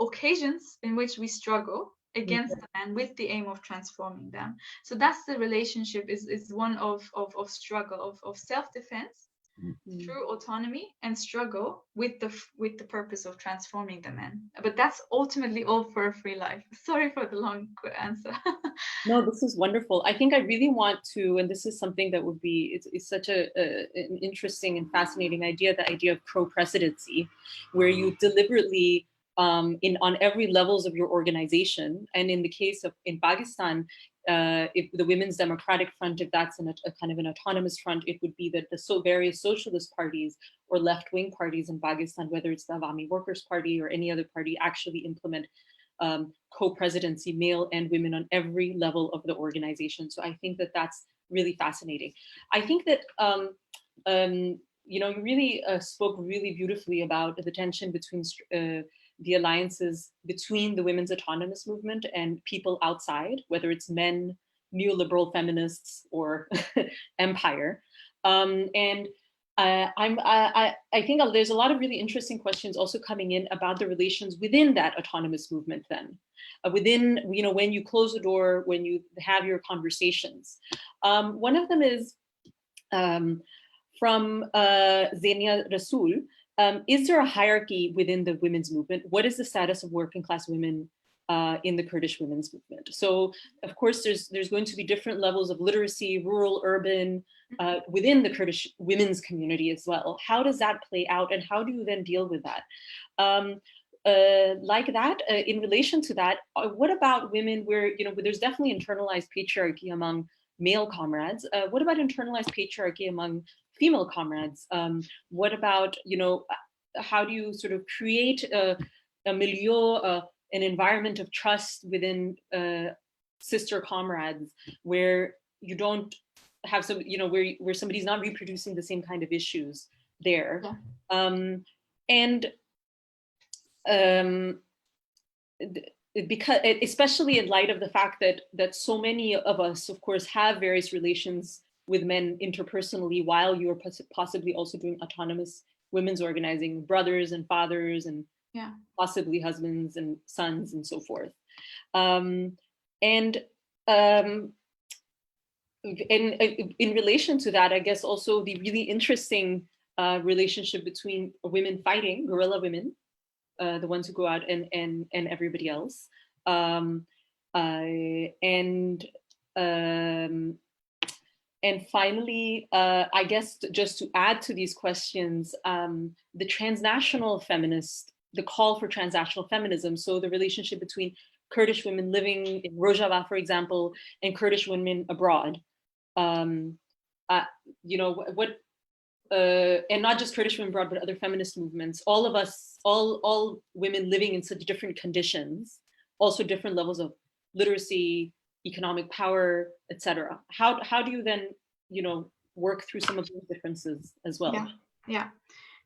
occasions in which we struggle against the man with the aim of transforming them. So that's the relationship, is one of struggle, of self-defense, through autonomy, and struggle with the purpose of transforming the men. But that's ultimately all for a free life. Sorry for the long answer. No, this is wonderful. I think I really want to, and this is something that would be, it's such an interesting and fascinating idea, the idea of pro-presidency, where you deliberately, on every levels of your organization, and in the case of, in Pakistan, if the Women's Democratic Front, if that's a kind of an autonomous front, it would be that the various socialist parties or left-wing parties in Pakistan, whether it's the Awami Workers' Party or any other party, actually implement co-presidency, male and women, on every level of the organization. So I think that that's really fascinating. I think that you really spoke really beautifully about the tension between the alliances between the women's autonomous movement and people outside, whether it's men, neoliberal feminists, or empire. I think there's a lot of really interesting questions also coming in about the relations within that autonomous movement then. Within, when you close the door, when you have your conversations. One of them is from Zenia Rasool. Is there a hierarchy within the women's movement? What is the status of working class women in the Kurdish women's movement? So, of course, there's going to be different levels of literacy, rural, urban, within the Kurdish women's community as well. How does that play out, and how do you then deal with that? In relation to that, what about women where, there's definitely internalized patriarchy among male comrades? What about internalized patriarchy among female comrades? What about, how do you sort of create a milieu, an environment of trust within sister comrades, where you don't have some, where somebody's not reproducing the same kind of issues there? Because, especially in light of the fact that so many of us, of course, have various relations with men interpersonally, while you are possibly also doing autonomous women's organizing, brothers and fathers, and possibly husbands and sons, and so forth. In relation to that, I guess also the really interesting relationship between women fighting, guerrilla women, the ones who go out, and everybody else. And finally, I guess just to add to these questions, the transnational feminist, the call for transnational feminism. So the relationship between Kurdish women living in Rojava, for example, and Kurdish women abroad. And not just Kurdish women abroad, but other feminist movements. All of us, all women living in such different conditions, also different levels of literacy, economic power, etc. How do you then work through some of those differences as well. Yeah.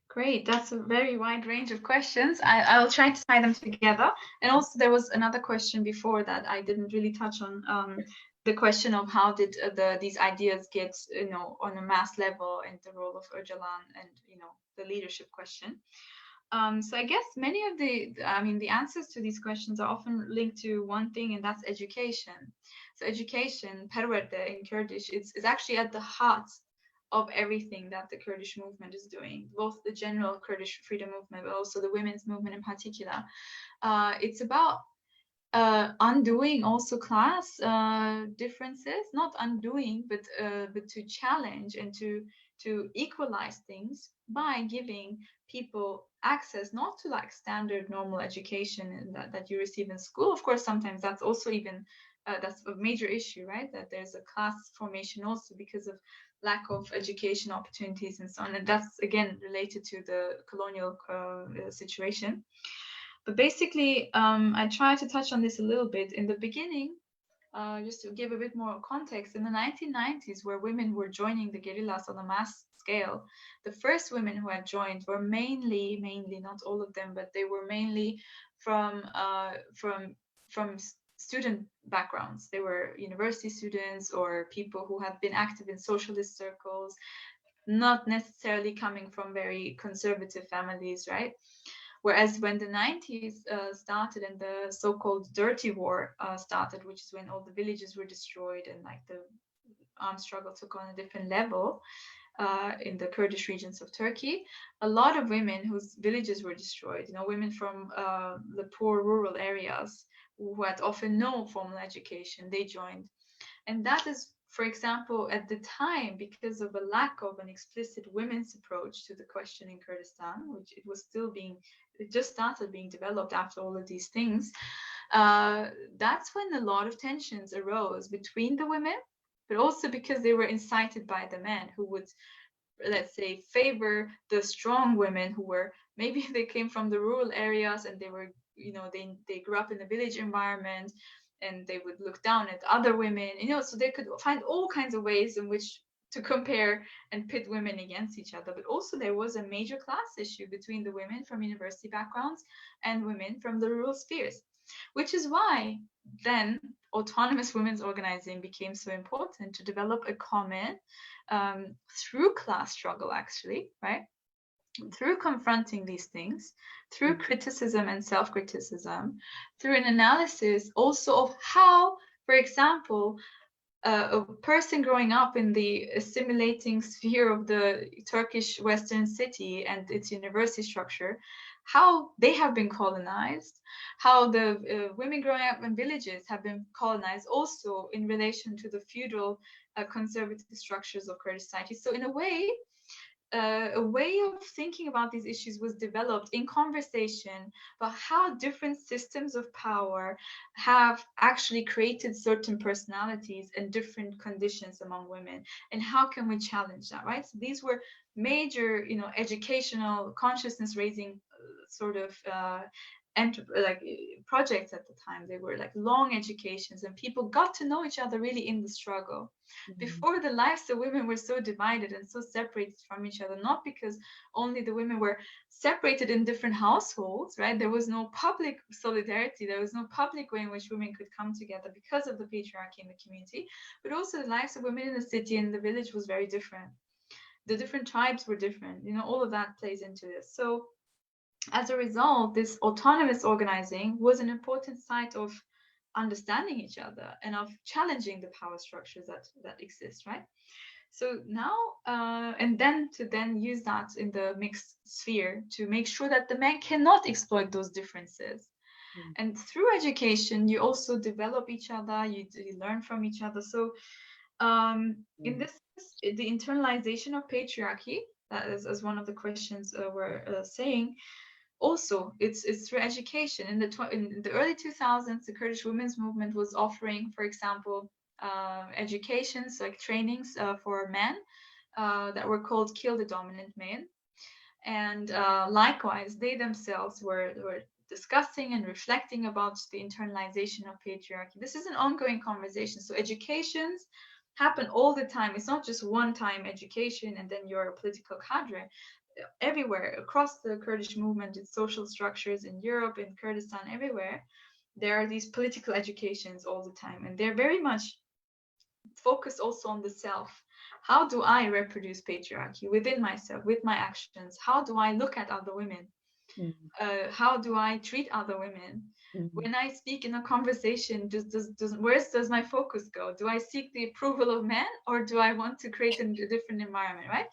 Great. That's a very wide range of questions. I'll try to tie them together. And also there was another question before that I didn't really touch on, the question of how did these ideas get, on a mass level, and the role of Öcalan, and, the leadership question. So I guess many of the answers to these questions are often linked to one thing, and that's education. So education, perverde in Kurdish, is actually at the heart of everything that the Kurdish movement is doing, both the general Kurdish freedom movement, but also the women's movement in particular. It's about undoing also class differences, not undoing, but to challenge and to equalize things by giving people access not to like standard normal education that you receive in school. Of course, sometimes that's also even that's a major issue, right? That there's a class formation also because of lack of education opportunities and so on. And that's again related to the colonial situation. But basically, I tried to touch on this a little bit in the beginning, just to give a bit more context. In the 1990s, where women were joining the guerrillas on a mass scale, the first women who had joined were mainly, not all of them, but they were mainly from student backgrounds. They were university students or people who had been active in socialist circles, not necessarily coming from very conservative families, right? Whereas when the 90s started and the so-called dirty war started, which is when all the villages were destroyed and like the armed struggle took on a different level in the Kurdish regions of Turkey, a lot of women whose villages were destroyed, women from the poor rural areas who had often no formal education, they joined. And that is, for example, at the time, because of a lack of an explicit women's approach to the question in Kurdistan, which it just started being developed after all of these things, that's when a lot of tensions arose between the women, but also because they were incited by the men who would, let's say, favor the strong women who were, maybe they came from the rural areas and they were, they grew up in a village environment, and they would look down at other women, so they could find all kinds of ways in which to compare and pit women against each other. But also there was a major class issue between the women from university backgrounds and women from the rural spheres, which is why then autonomous women's organizing became so important, to develop a common through class struggle, actually, right? Through confronting these things, through criticism and self-criticism, through an analysis also of how, for example, a person growing up in the assimilating sphere of the Turkish Western city and its university structure, how they have been colonized, how the women growing up in villages have been colonized also in relation to the feudal conservative structures of Kurdish society. So in a way of thinking about these issues was developed in conversation about how different systems of power have actually created certain personalities and different conditions among women, and how can we challenge that, right? So these were major, educational consciousness raising sort of projects at the time. They were like long educations, and people got to know each other really in the struggle. Mm-hmm. Before, the lives of women were so divided and so separated from each other, not because only the women were separated in different households, right? There was no public solidarity, there was no public way in which women could come together because of the patriarchy in the community, but also the lives of women in the city and the village was very different. The different tribes were different, all of that plays into this. So as a result, this autonomous organizing was an important site of understanding each other and of challenging the power structures that exist, right? So now, and then to use that in the mixed sphere to make sure that the men cannot exploit those differences. Mm. And through education, you also develop each other, you learn from each other. So in this, the internalization of patriarchy, that is, as one of the questions were saying, also, it's through education. In the early 2000s, the Kurdish women's movement was offering, for example, educations like trainings for men that were called Kill the Dominant Man. And likewise, they themselves were discussing and reflecting about the internalization of patriarchy. This is an ongoing conversation. So educations happen all the time. It's not just one-time education and then you're a political cadre. Everywhere across the Kurdish movement, its social structures in Europe, in Kurdistan, everywhere, there are these political educations all the time, and they're very much focused also on the self. How do I reproduce patriarchy within myself, with my actions? How do I look at other women? How do I treat other women? When I speak in a conversation, where does my focus go? Do I seek the approval of men, or do I want to create a different environment, right?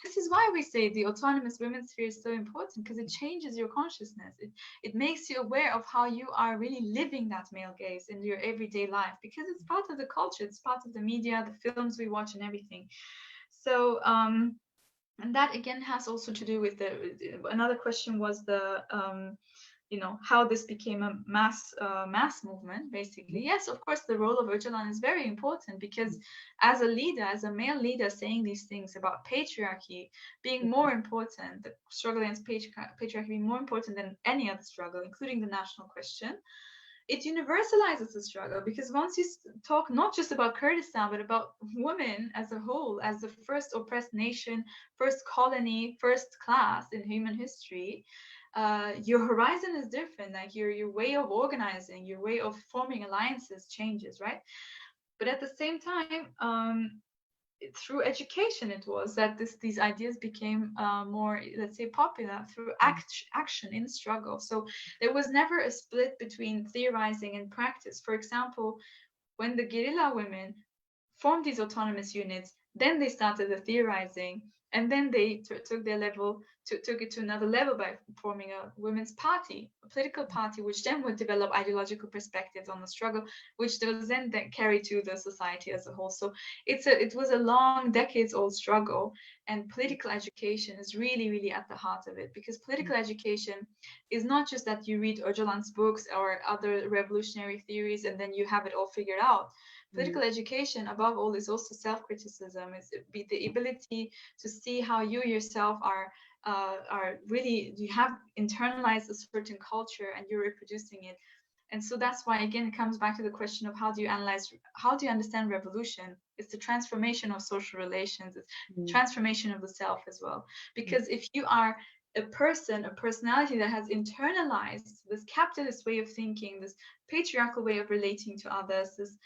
This is why we say the autonomous women's sphere is so important, because it changes your consciousness. It makes you aware of how you are really living that male gaze in your everyday life, because it's part of the culture, it's part of the media, the films we watch and everything. So, and that again has also to do with another question was how this became a mass movement, basically. Yes, of course, the role of Öcalan is very important, because as a leader, as a male leader, saying these things about patriarchy being more important, the struggle against patriarchy being more important than any other struggle, including the national question, it universalizes the struggle, because once you talk not just about Kurdistan, but about women as a whole, as the first oppressed nation, first colony, first class in human history, your horizon is different. Like your way of organizing, your way of forming alliances changes, right? But at the same time, through education, it was that these ideas became more, let's say, popular through action in struggle. So there was never a split between theorizing and practice. For example, when the guerrilla women formed these autonomous units, then they started the theorizing, and then they took it to another level by forming a women's party, a political party, which then would develop ideological perspectives on the struggle, which was then carried to the society as a whole. So it was a long, decades-old struggle, and political education is really, really at the heart of it, because political education is not just that you read Öcalan's books or other revolutionary theories and then you have it all figured out. Political education, above all, is also self-criticism. It's the ability to see how you yourself are really, you have internalized a certain culture and you're reproducing it. And so that's why, again, it comes back to the question of how do you understand revolution? It's the transformation of social relations, it's transformation of the self as well. Because if you are a personality that has internalized this capitalist way of thinking, this patriarchal way of relating to others, this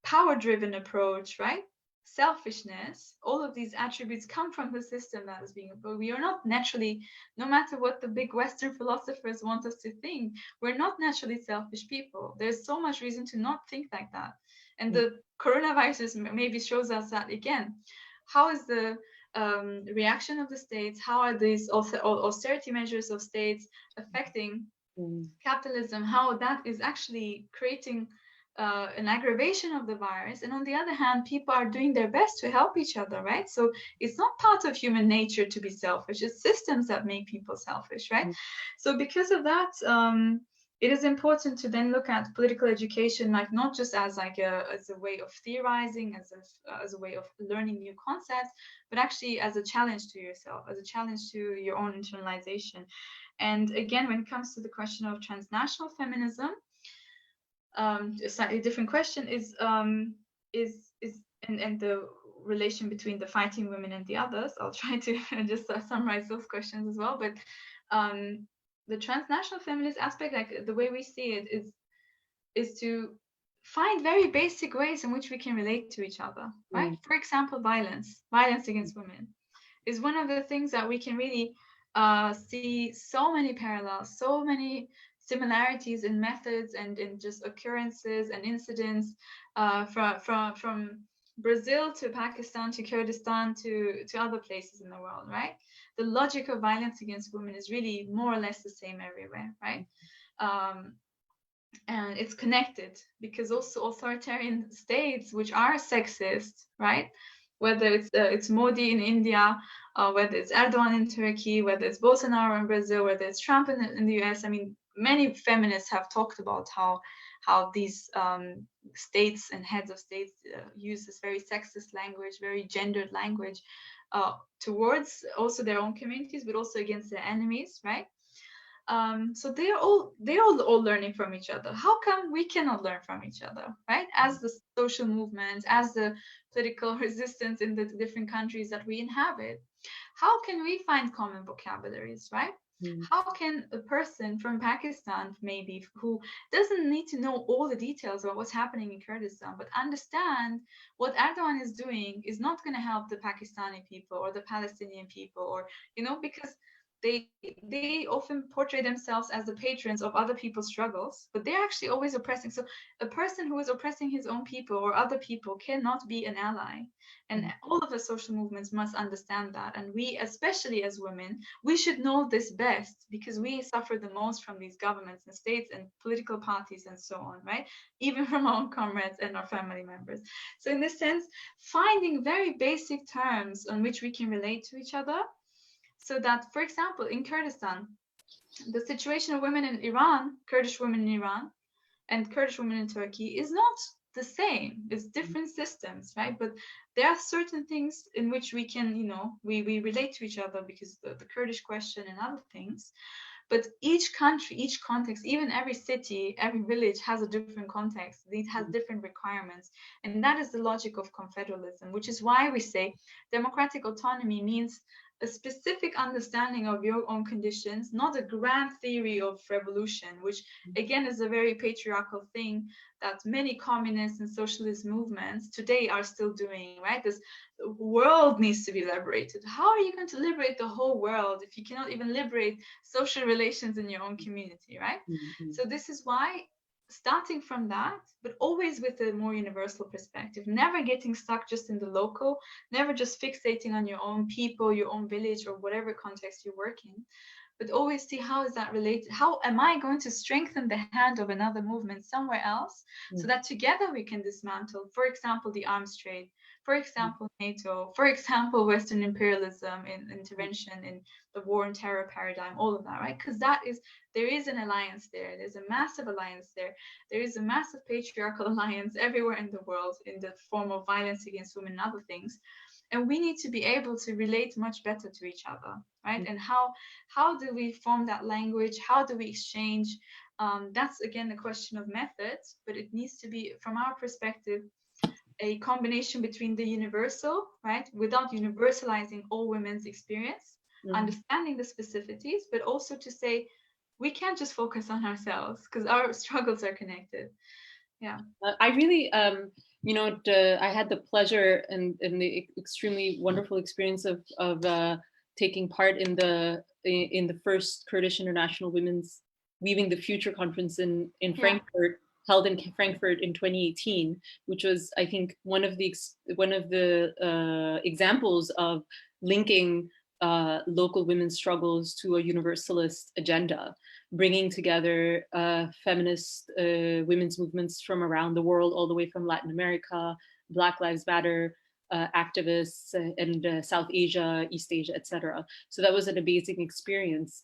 power-driven approach, right? Selfishness, all of these attributes come from the system that is being built. We are not naturally, no matter what the big Western philosophers want us to think, we're not naturally selfish people. There's so much reason to not think like that. And the coronavirus maybe shows us that again. How is the reaction of the states? How are these austerity measures of states affecting capitalism? How that is actually creating an aggravation of the virus, and on the other hand, people are doing their best to help each other, right? So it's not part of human nature to be selfish. It's systems that make people selfish, right? So because of that, it is important to then look at political education, like not just as a way of theorizing, as a way of learning new concepts, but actually as a challenge to yourself, as a challenge to your own internalization. And again, when it comes to the question of transnational feminism, a slightly different question is and the relation between the fighting women and the others. I'll try to just summarize those questions as well. But the transnational feminist aspect, like the way we see it, is to find very basic ways in which we can relate to each other, right? For example, violence against women is one of the things that we can really see so many parallels, so many similarities in methods and in just occurrences and incidents from Brazil to Pakistan to Kurdistan to other places in the world, right? The logic of violence against women is really more or less the same everywhere, right? And it's connected, because also authoritarian states which are sexist, right? Whether it's Modi in India, whether it's Erdogan in Turkey, whether it's Bolsonaro in Brazil, whether it's Trump in the US. I mean, many feminists have talked about how these states and heads of states use this very sexist language, very gendered language towards also their own communities, but also against their enemies, right? So they're all learning from each other. How come we cannot learn from each other, right? As the social movements, as the political resistance in the different countries that we inhabit, how can we find common vocabularies, right? How can a person from Pakistan, maybe, who doesn't need to know all the details about what's happening in Kurdistan, but understand what Erdogan is doing is not going to help the Pakistani people or the Palestinian people, or, because they often portray themselves as the patrons of other people's struggles, but they're actually always oppressing. So a person who is oppressing his own people or other people cannot be an ally. And all of the social movements must understand that. And we, especially as women, we should know this best, because we suffer the most from these governments and states and political parties and so on, right? Even from our own comrades and our family members. So in this sense, finding very basic terms on which we can relate to each other, so that, for example, in Kurdistan, the situation of women in Iran, Kurdish women in Iran, and Kurdish women in Turkey is not the same. It's different systems, right? But there are certain things in which we can, we relate to each other, because the Kurdish question and other things. But each country, each context, even every city, every village has a different context. It has different requirements. And that is the logic of confederalism, which is why we say democratic autonomy means a specific understanding of your own conditions, not a grand theory of revolution, which again is a very patriarchal thing that many communist and socialist movements today are still doing, right? This world needs to be liberated. How are you going to liberate the whole world if you cannot even liberate social relations in your own community, right? So this is why, starting from that, but always with a more universal perspective, never getting stuck just in the local, never just fixating on your own people, your own village, or whatever context you work in, but always see how is that related? How am I going to strengthen the hand of another movement somewhere else, so that together we can dismantle, for example, the arms trade, for example, NATO, for example, Western imperialism in intervention in the war and terror paradigm, all of that, right? Because there is an alliance there. There's a massive alliance there. There is a massive patriarchal alliance everywhere in the world in the form of violence against women and other things. And we need to be able to relate much better to each other, right? And how do we form that language? How do we exchange? That's, again, a question of methods, but it needs to be, from our perspective, a combination between the universal, right, without universalizing all women's experience, understanding the specificities, but also to say, we can't just focus on ourselves, because our struggles are connected. Yeah. I really, I had the pleasure and the extremely wonderful experience of taking part in the first Kurdish International Women's Weaving the Future conference in Frankfurt, held in Frankfurt in 2018, which was, I think, one of the examples of linking local women's struggles to a universalist agenda, bringing together feminist women's movements from around the world, all the way from Latin America, Black Lives Matter activists, and South Asia, East Asia, etc. So that was an amazing experience.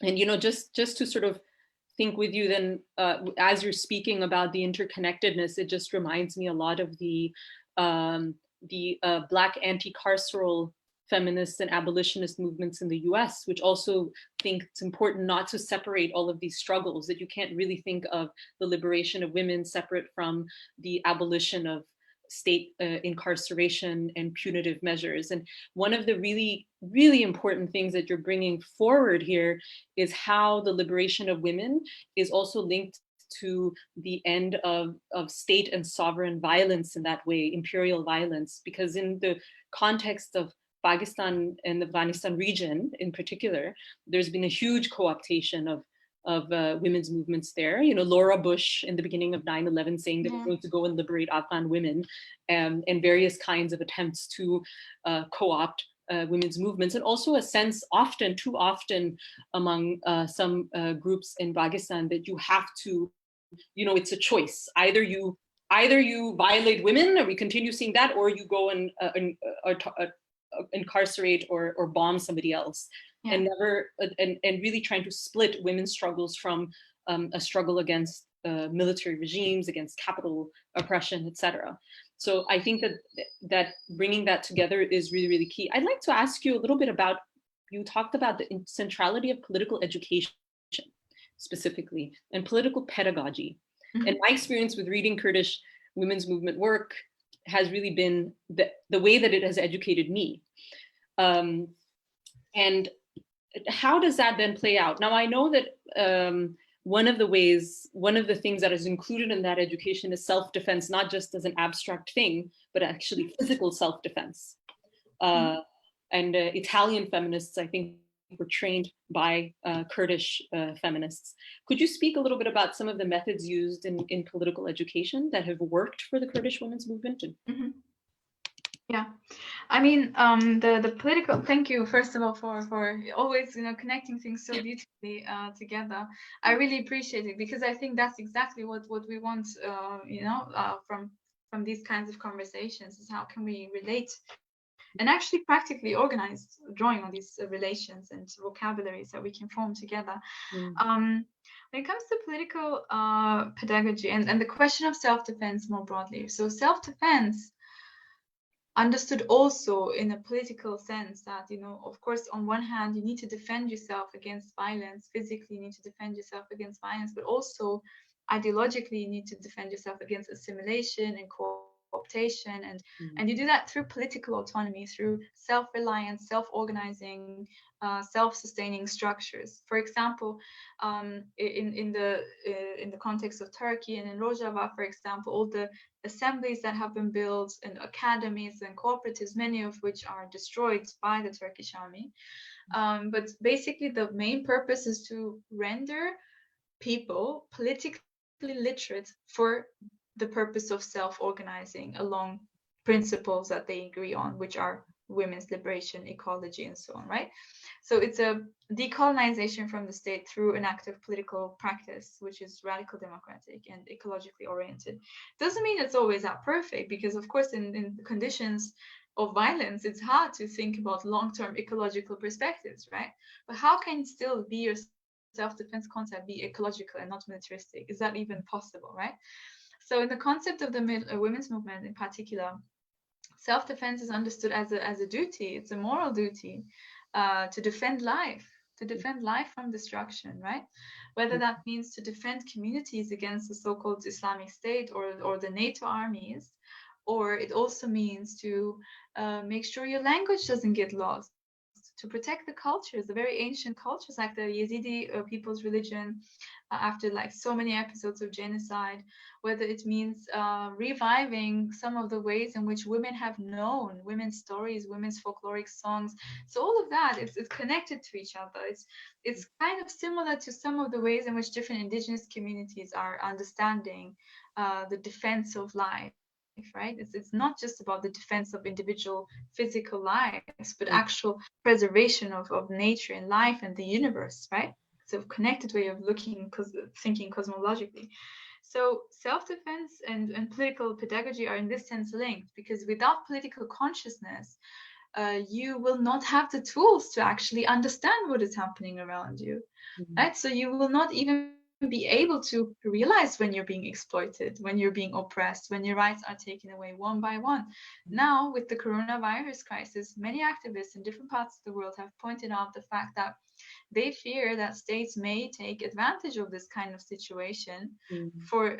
And just to sort of think with you then, as you're speaking about the interconnectedness, it just reminds me a lot of the Black anti-carceral feminist and abolitionist movements in the US, which also think it's important not to separate all of these struggles, that you can't really think of the liberation of women separate from the abolition of state incarceration and punitive measures. And one of the really, really important things that you're bringing forward here is how the liberation of women is also linked to the end of state and sovereign violence in that way, imperial violence, because in the context of Pakistan and the Afghanistan region in particular, there's been a huge co-optation of women's movements there. Laura Bush in the beginning of 9/11 saying that we're going to go and liberate Afghan women, and various kinds of attempts to co-opt women's movements, and also a sense too often among some groups in Pakistan that you have to, it's a choice. Either you violate women, or we continue seeing that, or you go and incarcerate or bomb somebody else. And never and really trying to split women's struggles from a struggle against military regimes, against capital oppression, etc. So I think that bringing that together is really, really key. I'd like to ask you a little bit about, you talked about the centrality of political education specifically, and political pedagogy. And my experience with reading Kurdish women's movement work has really been the way that it has educated me. And how does that then play out? Now, I know that one of the things that is included in that education is self-defense, not just as an abstract thing, but actually physical self-defense. And Italian feminists, I think, were trained by Kurdish feminists. Could you speak a little bit about some of the methods used in political education that have worked for the Kurdish women's movement? Yeah, I mean, the political, thank you, first of all, for always, connecting things so beautifully together. I really appreciate it, because I think that's exactly what we want, from these kinds of conversations, is how can we relate and actually practically organize, drawing on these relations and vocabularies that we can form together. When it comes to political pedagogy and the question of self-defense more broadly, so self-defense understood also in a political sense that, of course, on one hand, you need to defend yourself against violence. Physically, you need to defend yourself against violence, but also ideologically, you need to defend yourself against assimilation and co-optation. And you do that through political autonomy, through self-reliance, self-organizing, self-sustaining structures. For example, in the context of Turkey and in Rojava, for example, all the assemblies that have been built and academies and cooperatives, many of which are destroyed by the Turkish army. But basically, the main purpose is to render people politically literate for the purpose of self-organizing along principles that they agree on, which are women's liberation, ecology, and so on, right? So it's a decolonization from the state through an active political practice, which is radical democratic and ecologically oriented. Doesn't mean it's always that perfect, because of course in conditions of violence, it's hard to think about long-term ecological perspectives, right? But how can still be your self-defense concept be ecological and not militaristic? Is that even possible, right? So in the concept of the women's movement in particular, self-defense is understood as a duty. It's a moral duty to defend life from destruction, right? Whether that means to defend communities against the so-called Islamic State or the NATO armies, or it also means to make sure your language doesn't get lost, to protect the cultures, the very ancient cultures, like the Yazidi people's religion, after like so many episodes of genocide, whether it means reviving some of the ways in which women have known, women's stories, women's folkloric songs. So all of that, it's connected to each other. It's kind of similar to some of the ways in which different indigenous communities are understanding the defense of life. Right? It's not just about the defense of individual physical lives, but actual preservation of nature and life and the universe, right? So connected way of thinking cosmologically. So self-defense and political pedagogy are in this sense linked, because without political consciousness, you will not have the tools to actually understand what is happening around you, right? So you will not even be able to realize when you're being exploited, when you're being oppressed, when your rights are taken away one by one. Now, with the coronavirus crisis, many activists in different parts of the world have pointed out the fact that they fear that states may take advantage of this kind of situation for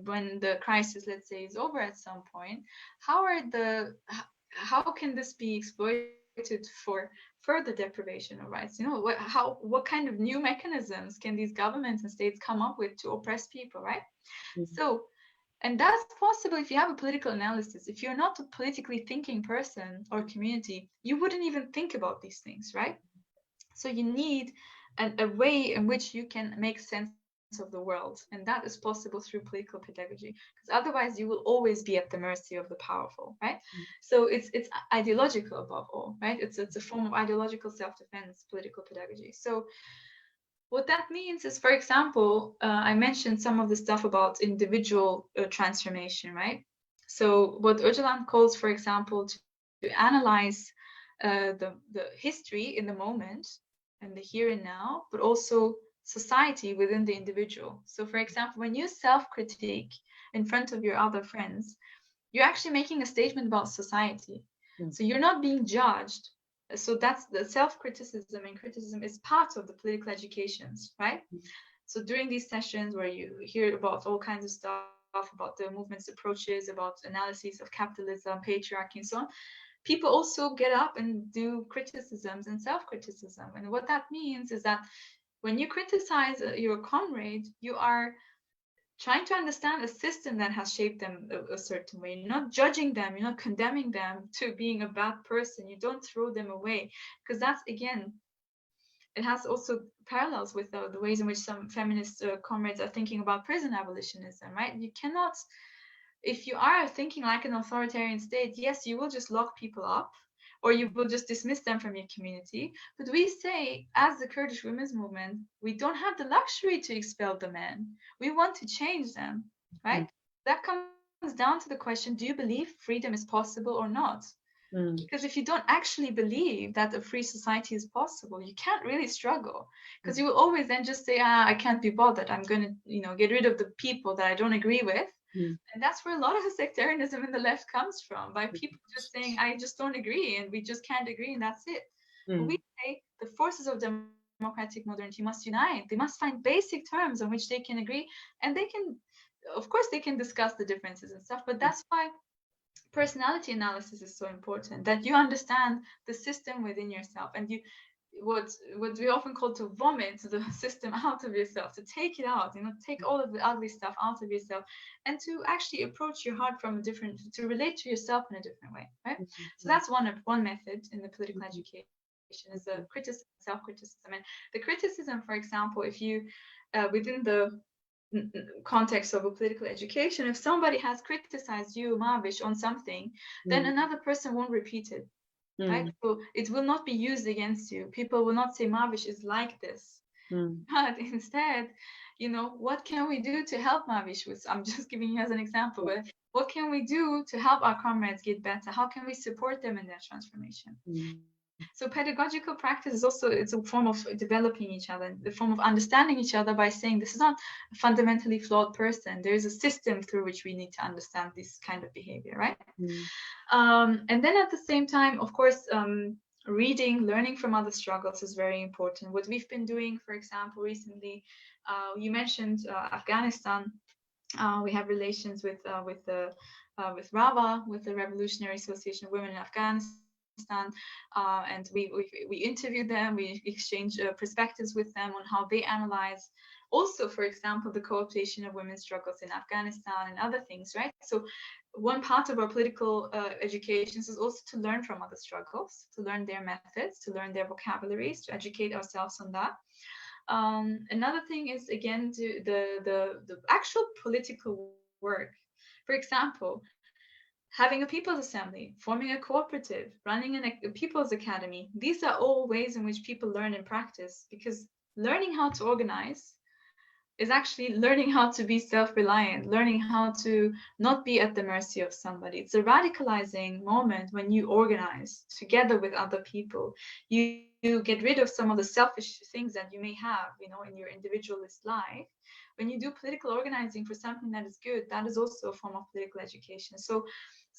when the crisis, let's say, is over at some point. How can this be exploited for further deprivation of rights? What kind of new mechanisms can these governments and states come up with to oppress people, right? So, and that's possible if you have a political analysis. If you're not a politically thinking person or community, you wouldn't even think about these things, right? So you need a way in which you can make sense of the world, and that is possible through political pedagogy, because otherwise you will always be at the mercy of the powerful, right? So it's ideological above all, right? It's a form of ideological self-defense, political pedagogy. So what that means is, for example, I mentioned some of the stuff about individual transformation, right? So what Öcalan calls, for example, to analyze the history in the moment and the here and now, but also society within the individual. So for example, when you self-critique in front of your other friends, you're actually making a statement about society. So you're not being judged. So that's the self-criticism, and criticism is part of the political educations, right? So during these sessions where you hear about all kinds of stuff, about the movement's approaches, about analyses of capitalism, patriarchy, and so on, people also get up and do criticisms and self-criticism. And what that means is that when you criticize your comrade, you are trying to understand a system that has shaped them a certain way. You're not judging them, you're not condemning them to being a bad person. You don't throw them away, because that's, again, it has also parallels with the ways in which some feminist comrades are thinking about prison abolitionism, right? You cannot, if you are thinking like an authoritarian state, yes, you will just lock people up, or you will just dismiss them from your community. But we say, as the Kurdish women's movement, we don't have the luxury to expel the men. We want to change them, right? That comes down to the question, do you believe freedom is possible or not? Because if you don't actually believe that a free society is possible, you can't really struggle, because you will always then just say, I can't be bothered. I'm going to, get rid of the people that I don't agree with. And that's where a lot of the sectarianism in the left comes from, by people just saying, I just don't agree, and we just can't agree, and that's it. But we say the forces of democratic modernity must unite. They must find basic terms on which they can agree, and they can, of course, they can discuss the differences and stuff, but that's why personality analysis is so important, that you understand the system within yourself, and you what we often call to vomit the system out of yourself, to take it out, take all of the ugly stuff out of yourself, and to actually approach your heart from a different, to relate to yourself in a different way, right? So that's one method in the political education, is the criticism, self-criticism. And the criticism, for example, if you within the context of a political education, if somebody has criticized you, Mahvish, on something, then another person won't repeat it, right? So it will not be used against you. People will not say Mahvish is like this, but instead, what can we do to help Mahvish? I'm just giving you as an example, but what can we do to help our comrades get better? How can we support them in their transformation? So pedagogical practice is also, it's a form of developing each other, the form of understanding each other, by saying this is not a fundamentally flawed person. There is a system through which we need to understand this kind of behavior, right? And then at the same time, of course, reading, learning from other struggles is very important. What we've been doing, for example, recently, you mentioned Afghanistan. We have relations with RAVA, with the Revolutionary Association of Women in Afghanistan. And we interviewed them, we exchange perspectives with them on how they analyze also, for example, the co-optation of women's struggles in Afghanistan and other things, right? So one part of our political education is also to learn from other struggles, to learn their methods, to learn their vocabularies, to educate ourselves on that. Another thing is, again, the actual political work. For example, having a people's assembly, forming a cooperative, running a people's academy. These are all ways in which people learn and practice, because learning how to organize is actually learning how to be self-reliant, learning how to not be at the mercy of somebody. It's a radicalizing moment when you organize together with other people. You get rid of some of the selfish things that you may have, in your individualist life. When you do political organizing for something that is good, that is also a form of political education. So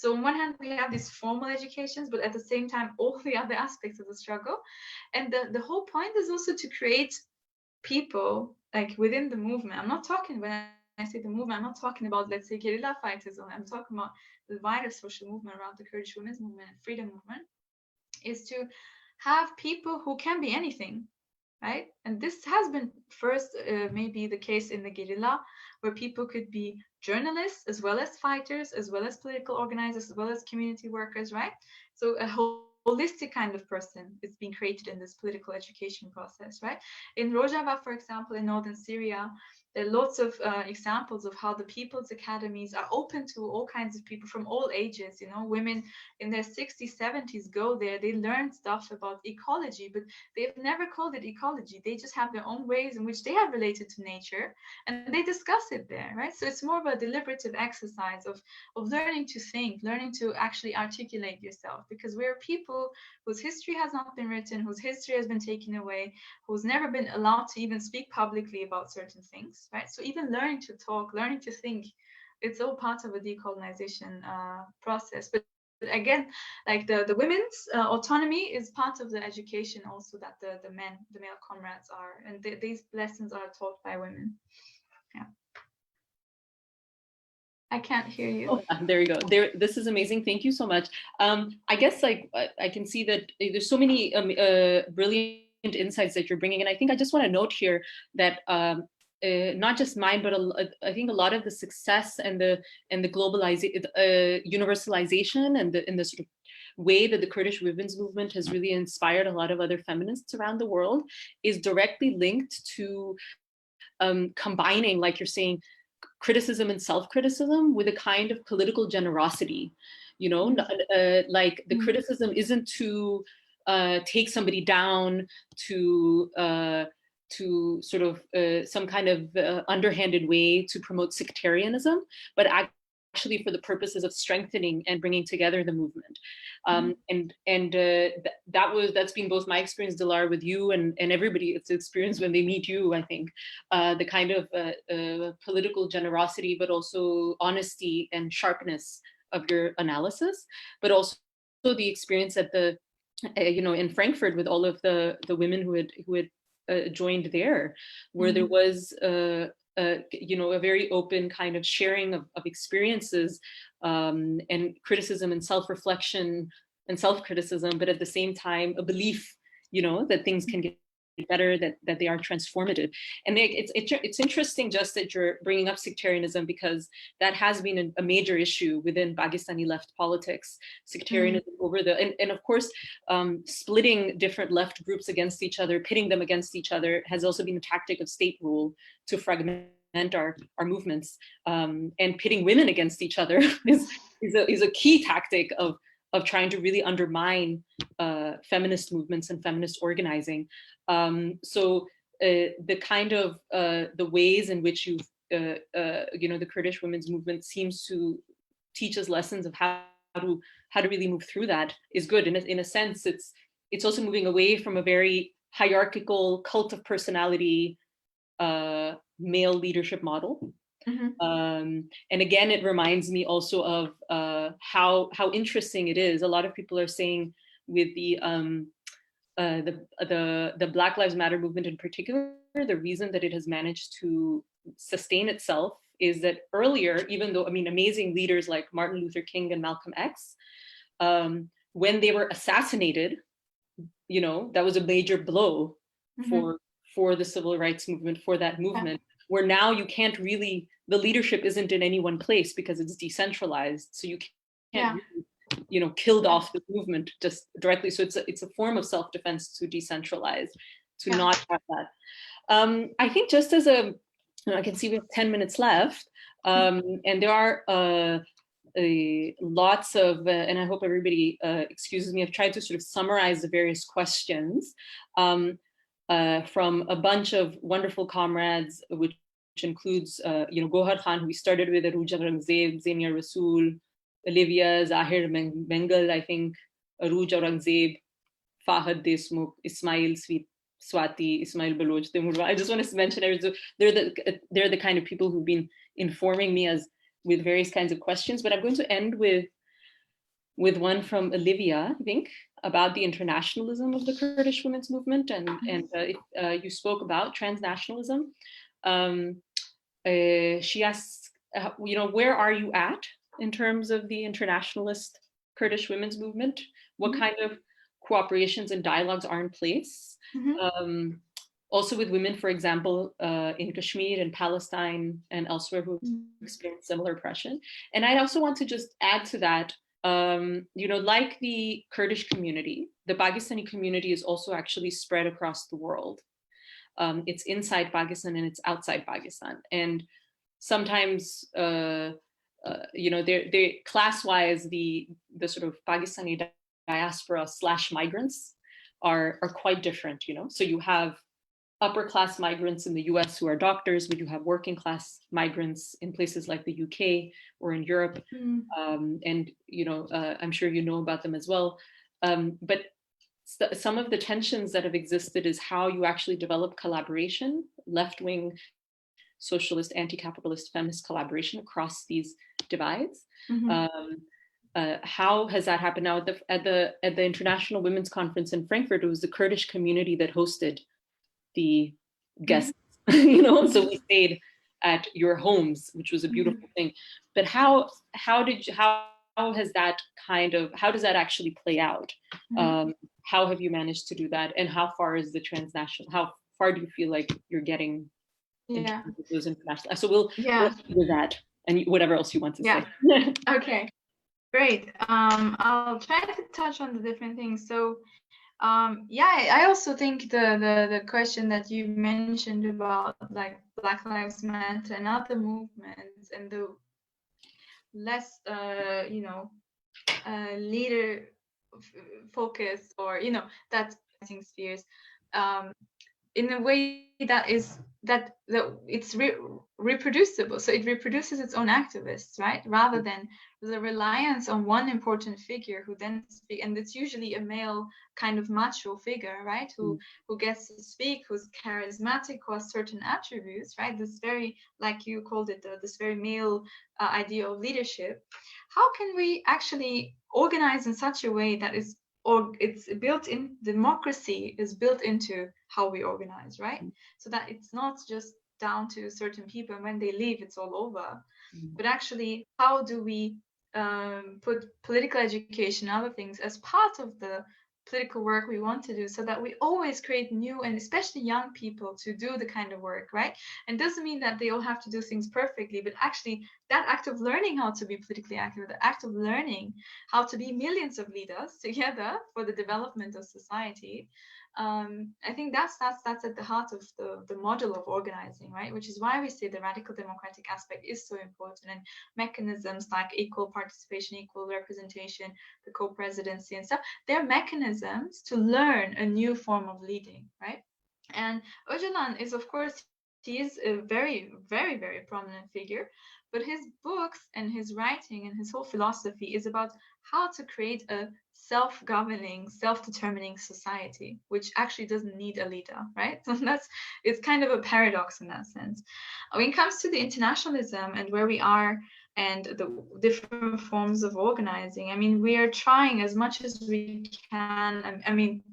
on one hand, we have these formal educations, but at the same time, all the other aspects of the struggle. And the whole point is also to create people like within the movement. I'm not talking, when I say the movement, I'm not talking about, let's say, guerrilla fighters. I'm talking about the wider social movement around the Kurdish women's movement and freedom movement, is to have people who can be anything, right? And this has been first maybe the case in the guerrilla, where people could be journalists as well as fighters, as well as political organizers, as well as community workers, right? So a holistic kind of person is being created in this political education process, right? In Rojava, for example, in northern Syria, there are lots of examples of how the people's academies are open to all kinds of people from all ages. Women in their 60s, 70s go there. They learn stuff about ecology, but they've never called it ecology. They just have their own ways in which they have related to nature, and they discuss it there, right? So it's more of a deliberative exercise of learning to think, learning to actually articulate yourself, because we're people whose history has not been written, whose history has been taken away, who's never been allowed to even speak publicly about certain things, right? So even learning to talk, learning to think, it's all part of a decolonization process. But again, like the women's autonomy is part of the education also that the male comrades are, and these lessons are taught by women. Yeah. I can't hear you. Oh, there you go. This is amazing. Thank you so much. I guess like I can see that there's so many brilliant insights that you're bringing, and I think I just want to note here that not just mine, but I think a lot of the success and the globalization, universalization, and the sort of way that the Kurdish women's movement has really inspired a lot of other feminists around the world is directly linked to combining, like you're saying, criticism and self-criticism with a kind of political generosity, like the criticism isn't to take somebody down to sort of some kind of underhanded way to promote sectarianism, but actually for the purposes of strengthening and bringing together the movement. That's been both my experience, Dilar, with you and everybody. It's experience when they meet you, I think, the kind of political generosity, but also honesty and sharpness of your analysis, but also the experience at the, in Frankfurt with all of the women who had joined there, where there was a very open kind of sharing of experiences and criticism and self-reflection and self-criticism, but at the same time, a belief, that things can get better, that they are transformative. And it's interesting just that you're bringing up sectarianism, because that has been a major issue within Pakistani left politics, sectarianism over and of course, splitting different left groups against each other, pitting them against each other has also been a tactic of state rule to fragment our movements, and pitting women against each other is a key tactic of trying to really undermine feminist movements and feminist organizing. So the kind of the ways in which you've the Kurdish women's movement seems to teach us lessons of how to really move through that is good. In a sense, it's also moving away from a very hierarchical cult of personality male leadership model. And again, it reminds me also of how interesting it is. A lot of people are saying with the Black Lives Matter movement in particular, the reason that it has managed to sustain itself is that earlier, even though, amazing leaders like Martin Luther King and Malcolm X, when they were assassinated, that was a major blow for the civil rights movement, for that movement. Where now you can't really, the leadership isn't in any one place because it's decentralized. So you can't really, killed off the movement just directly. So it's a form of self-defense to decentralize, to not have that. I think just as I can see we have 10 minutes left, and there are lots of, and I hope everybody excuses me, I've tried to sort of summarize the various questions. From a bunch of wonderful comrades, which includes, Gohar Khan, who we started with, Aruj Aurangzeb, Zamia Rasool, Olivia, Zahir Bengal, I think, Aruj Aurangzeb, Fahad Desmukh, Ismail Swati, Ismail Baloch, Timur. I just want to mention, they're the kind of people who've been informing me with various kinds of questions, but I'm going to end with one from Olivia, I think, about the internationalism of the Kurdish women's movement, and you spoke about transnationalism. She asks, where are you at in terms of the internationalist Kurdish women's movement? What kind of cooperations and dialogues are in place? Also with women, for example, in Kashmir and Palestine and elsewhere who experienced similar oppression. And I also want to just add to that, like the Kurdish community, the Pakistani community is also actually spread across the world. It's inside Pakistan and it's outside Pakistan. And sometimes, they're class-wise, the sort of Pakistani diaspora / migrants are quite different, So you have upper class migrants in the US who are doctors, but you have working class migrants in places like the UK or in Europe. And, I'm sure you know about them as well. But some of the tensions that have existed is how you actually develop collaboration, left-wing, socialist, anti-capitalist, feminist collaboration across these divides. How has that happened now at the International Women's Conference in Frankfurt? It was the Kurdish community that hosted the guests, you know, so we stayed at your homes, which was a beautiful thing. But how has that how does that actually play out? How have you managed to do that, and how far is the transnational? How far do you feel like you're getting in terms of those international? So we'll do that, and whatever else you want to say. Okay. Great. I'll try to touch on the different things. So, I also think the question that you mentioned about like Black Lives Matter and other movements and the less, leader focus or that spheres, in a way that it's reproducible, so it reproduces its own activists, right, rather than the reliance on one important figure who then speak, and it's usually a male kind of macho figure, right, who gets to speak, who's charismatic, who has certain attributes, right, this very, like you called it, this very male idea of leadership. How can we actually organize in such a way that is, or it's built in, democracy is built into how we organize, right? So that it's not just down to certain people, and when they leave, it's all over. But actually, how do we put political education and other things as part of the political work we want to do, so that we always create new, and especially young people, to do the kind of work, right? And doesn't mean that they all have to do things perfectly, but actually that act of learning how to be politically active, the act of learning how to be millions of leaders together for the development of society, I think that's at the heart of the model of organizing, right? Which is why we say the radical democratic aspect is so important, and mechanisms like equal participation, equal representation, the co-presidency and stuff, they're mechanisms to learn a new form of leading, right? And Öcalan is, of course, he is a very, very, very prominent figure, but his books and his writing and his whole philosophy is about how to create a self-governing, self-determining society, which actually doesn't need a leader, right? So it's kind of a paradox in that sense. When it comes to the internationalism and where we are and the different forms of organizing, I mean, we are trying as much as we can. I mean,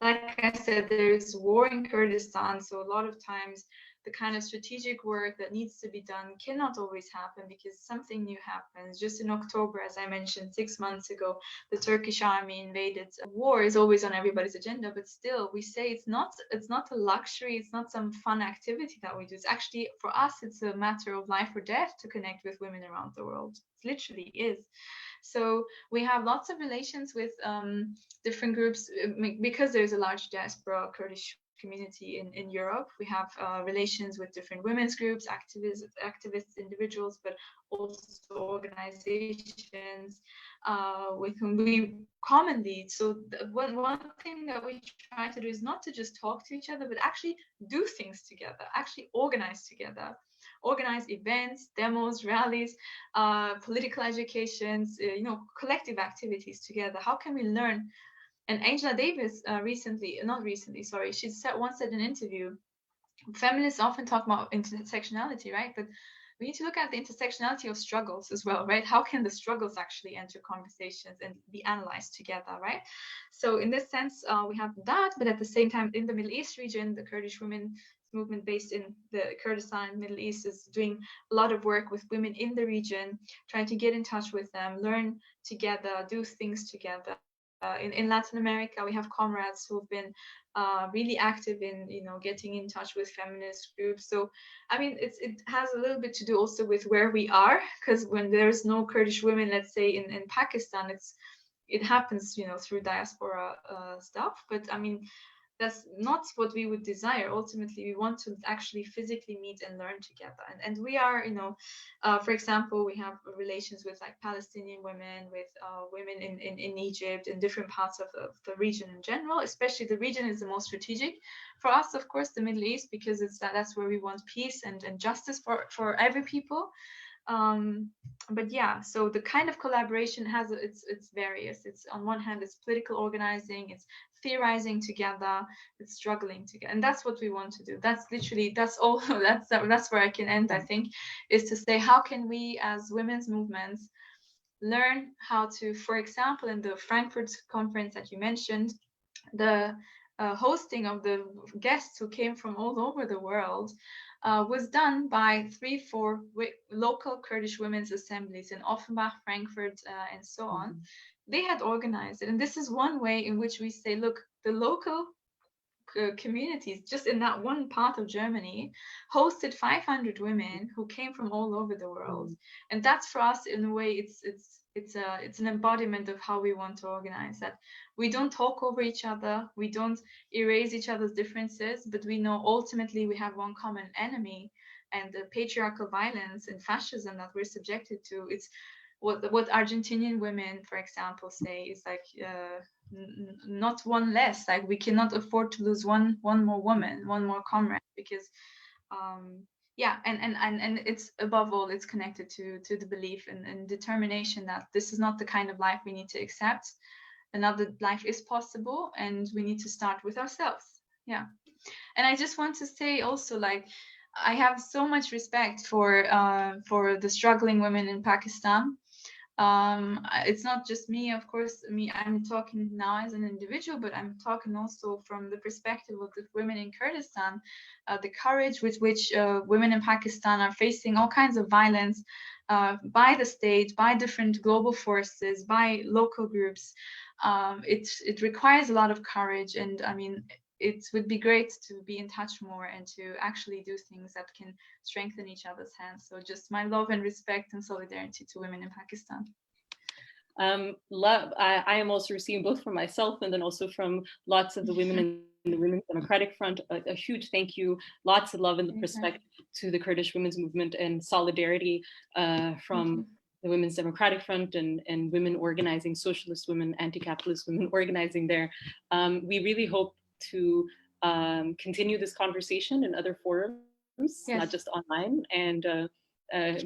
like I said, there's war in Kurdistan, so a lot of times the kind of strategic work that needs to be done cannot always happen because something new happens. Just in October, as I mentioned, 6 months ago, the Turkish army invaded. War is always on everybody's agenda, but still, we say it's not a luxury, it's not some fun activity that we do. It's actually, for us, it's a matter of life or death to connect with women around the world. It literally is. So we have lots of relations with different groups because there's a large diaspora Kurdish community in Europe. We have relations with different women's groups, activists, individuals, but also organizations with whom we commonly. So one thing that we try to do is not to just talk to each other, but actually do things together, actually organize together. Organize events, demos, rallies, political educations, collective activities together. How can we learn? And Angela Davis she once said in an interview, feminists often talk about intersectionality, right? But we need to look at the intersectionality of struggles as well, right? How can the struggles actually enter conversations and be analyzed together, right? So in this sense, we have that, but at the same time, in the Middle East region, the Kurdish women movement based in the Kurdistan, Middle East, is doing a lot of work with women in the region, trying to get in touch with them, learn together, do things together. In Latin America, we have comrades who've been really active in, getting in touch with feminist groups. So, I mean, it has a little bit to do also with where we are, because when there's no Kurdish women, let's say in Pakistan, it happens, through diaspora stuff. But I mean, that's not what we would desire. Ultimately, we want to actually physically meet and learn together. And we are, for example, we have relations with like Palestinian women, with women in Egypt, in different parts of the region in general. Especially the region is the most strategic for us, of course, the Middle East, because that's where we want peace and justice for every people. But yeah, so the kind of collaboration has it's various. It's on one hand, it's political organizing, it's theorizing together, it's struggling together, and that's what we want to do. That's all. That's where I can end, I think, is to say, how can we as women's movements learn how to, for example, in the Frankfurt conference that you mentioned, the hosting of the guests who came from all over the world was done by 3-4 local Kurdish women's assemblies in Offenbach, Frankfurt, and so on. They had organized it. And this is one way in which we say, look, the local communities just in that one part of Germany hosted 500 women who came from all over the world. And that's for us, in a way, it's an embodiment of how we want to organize, that we don't talk over each other, we don't erase each other's differences, but we know ultimately we have one common enemy, and the patriarchal violence and fascism that we're subjected to. It's what Argentinian women, for example, say is like not one less. Like, we cannot afford to lose one more woman, one more comrade, because yeah, and it's above all, it's connected to the belief and determination that this is not the kind of life we need to accept. Another life is possible, and we need to start with ourselves. Yeah. And I just want to say also, like, I have so much respect for the struggling women in Pakistan. It's not just me, of course. I'm talking now as an individual, but I'm talking also from the perspective of the women in Kurdistan, the courage with which women in Pakistan are facing all kinds of violence by the state, by different global forces, by local groups. It requires a lot of courage, and I mean, it would be great to be in touch more and to actually do things that can strengthen each other's hands. So just my love and respect and solidarity to women in Pakistan. I am also receiving both from myself and then also from lots of the women in the Women's Democratic Front, a huge thank you, lots of love and respect to the Kurdish women's movement, and solidarity from the Women's Democratic Front and women organizing, socialist women, anti-capitalist women organizing there. We really hope to continue this conversation in other forums, not just online, and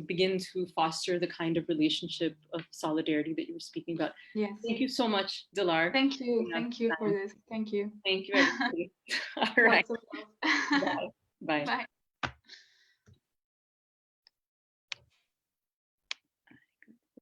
begin to foster the kind of relationship of solidarity that you were speaking about. Yes. Thank you so much, Dilar. Thank you. Thank you for this. Thank you. Thank you, everybody. All right. Bye. Bye. Bye.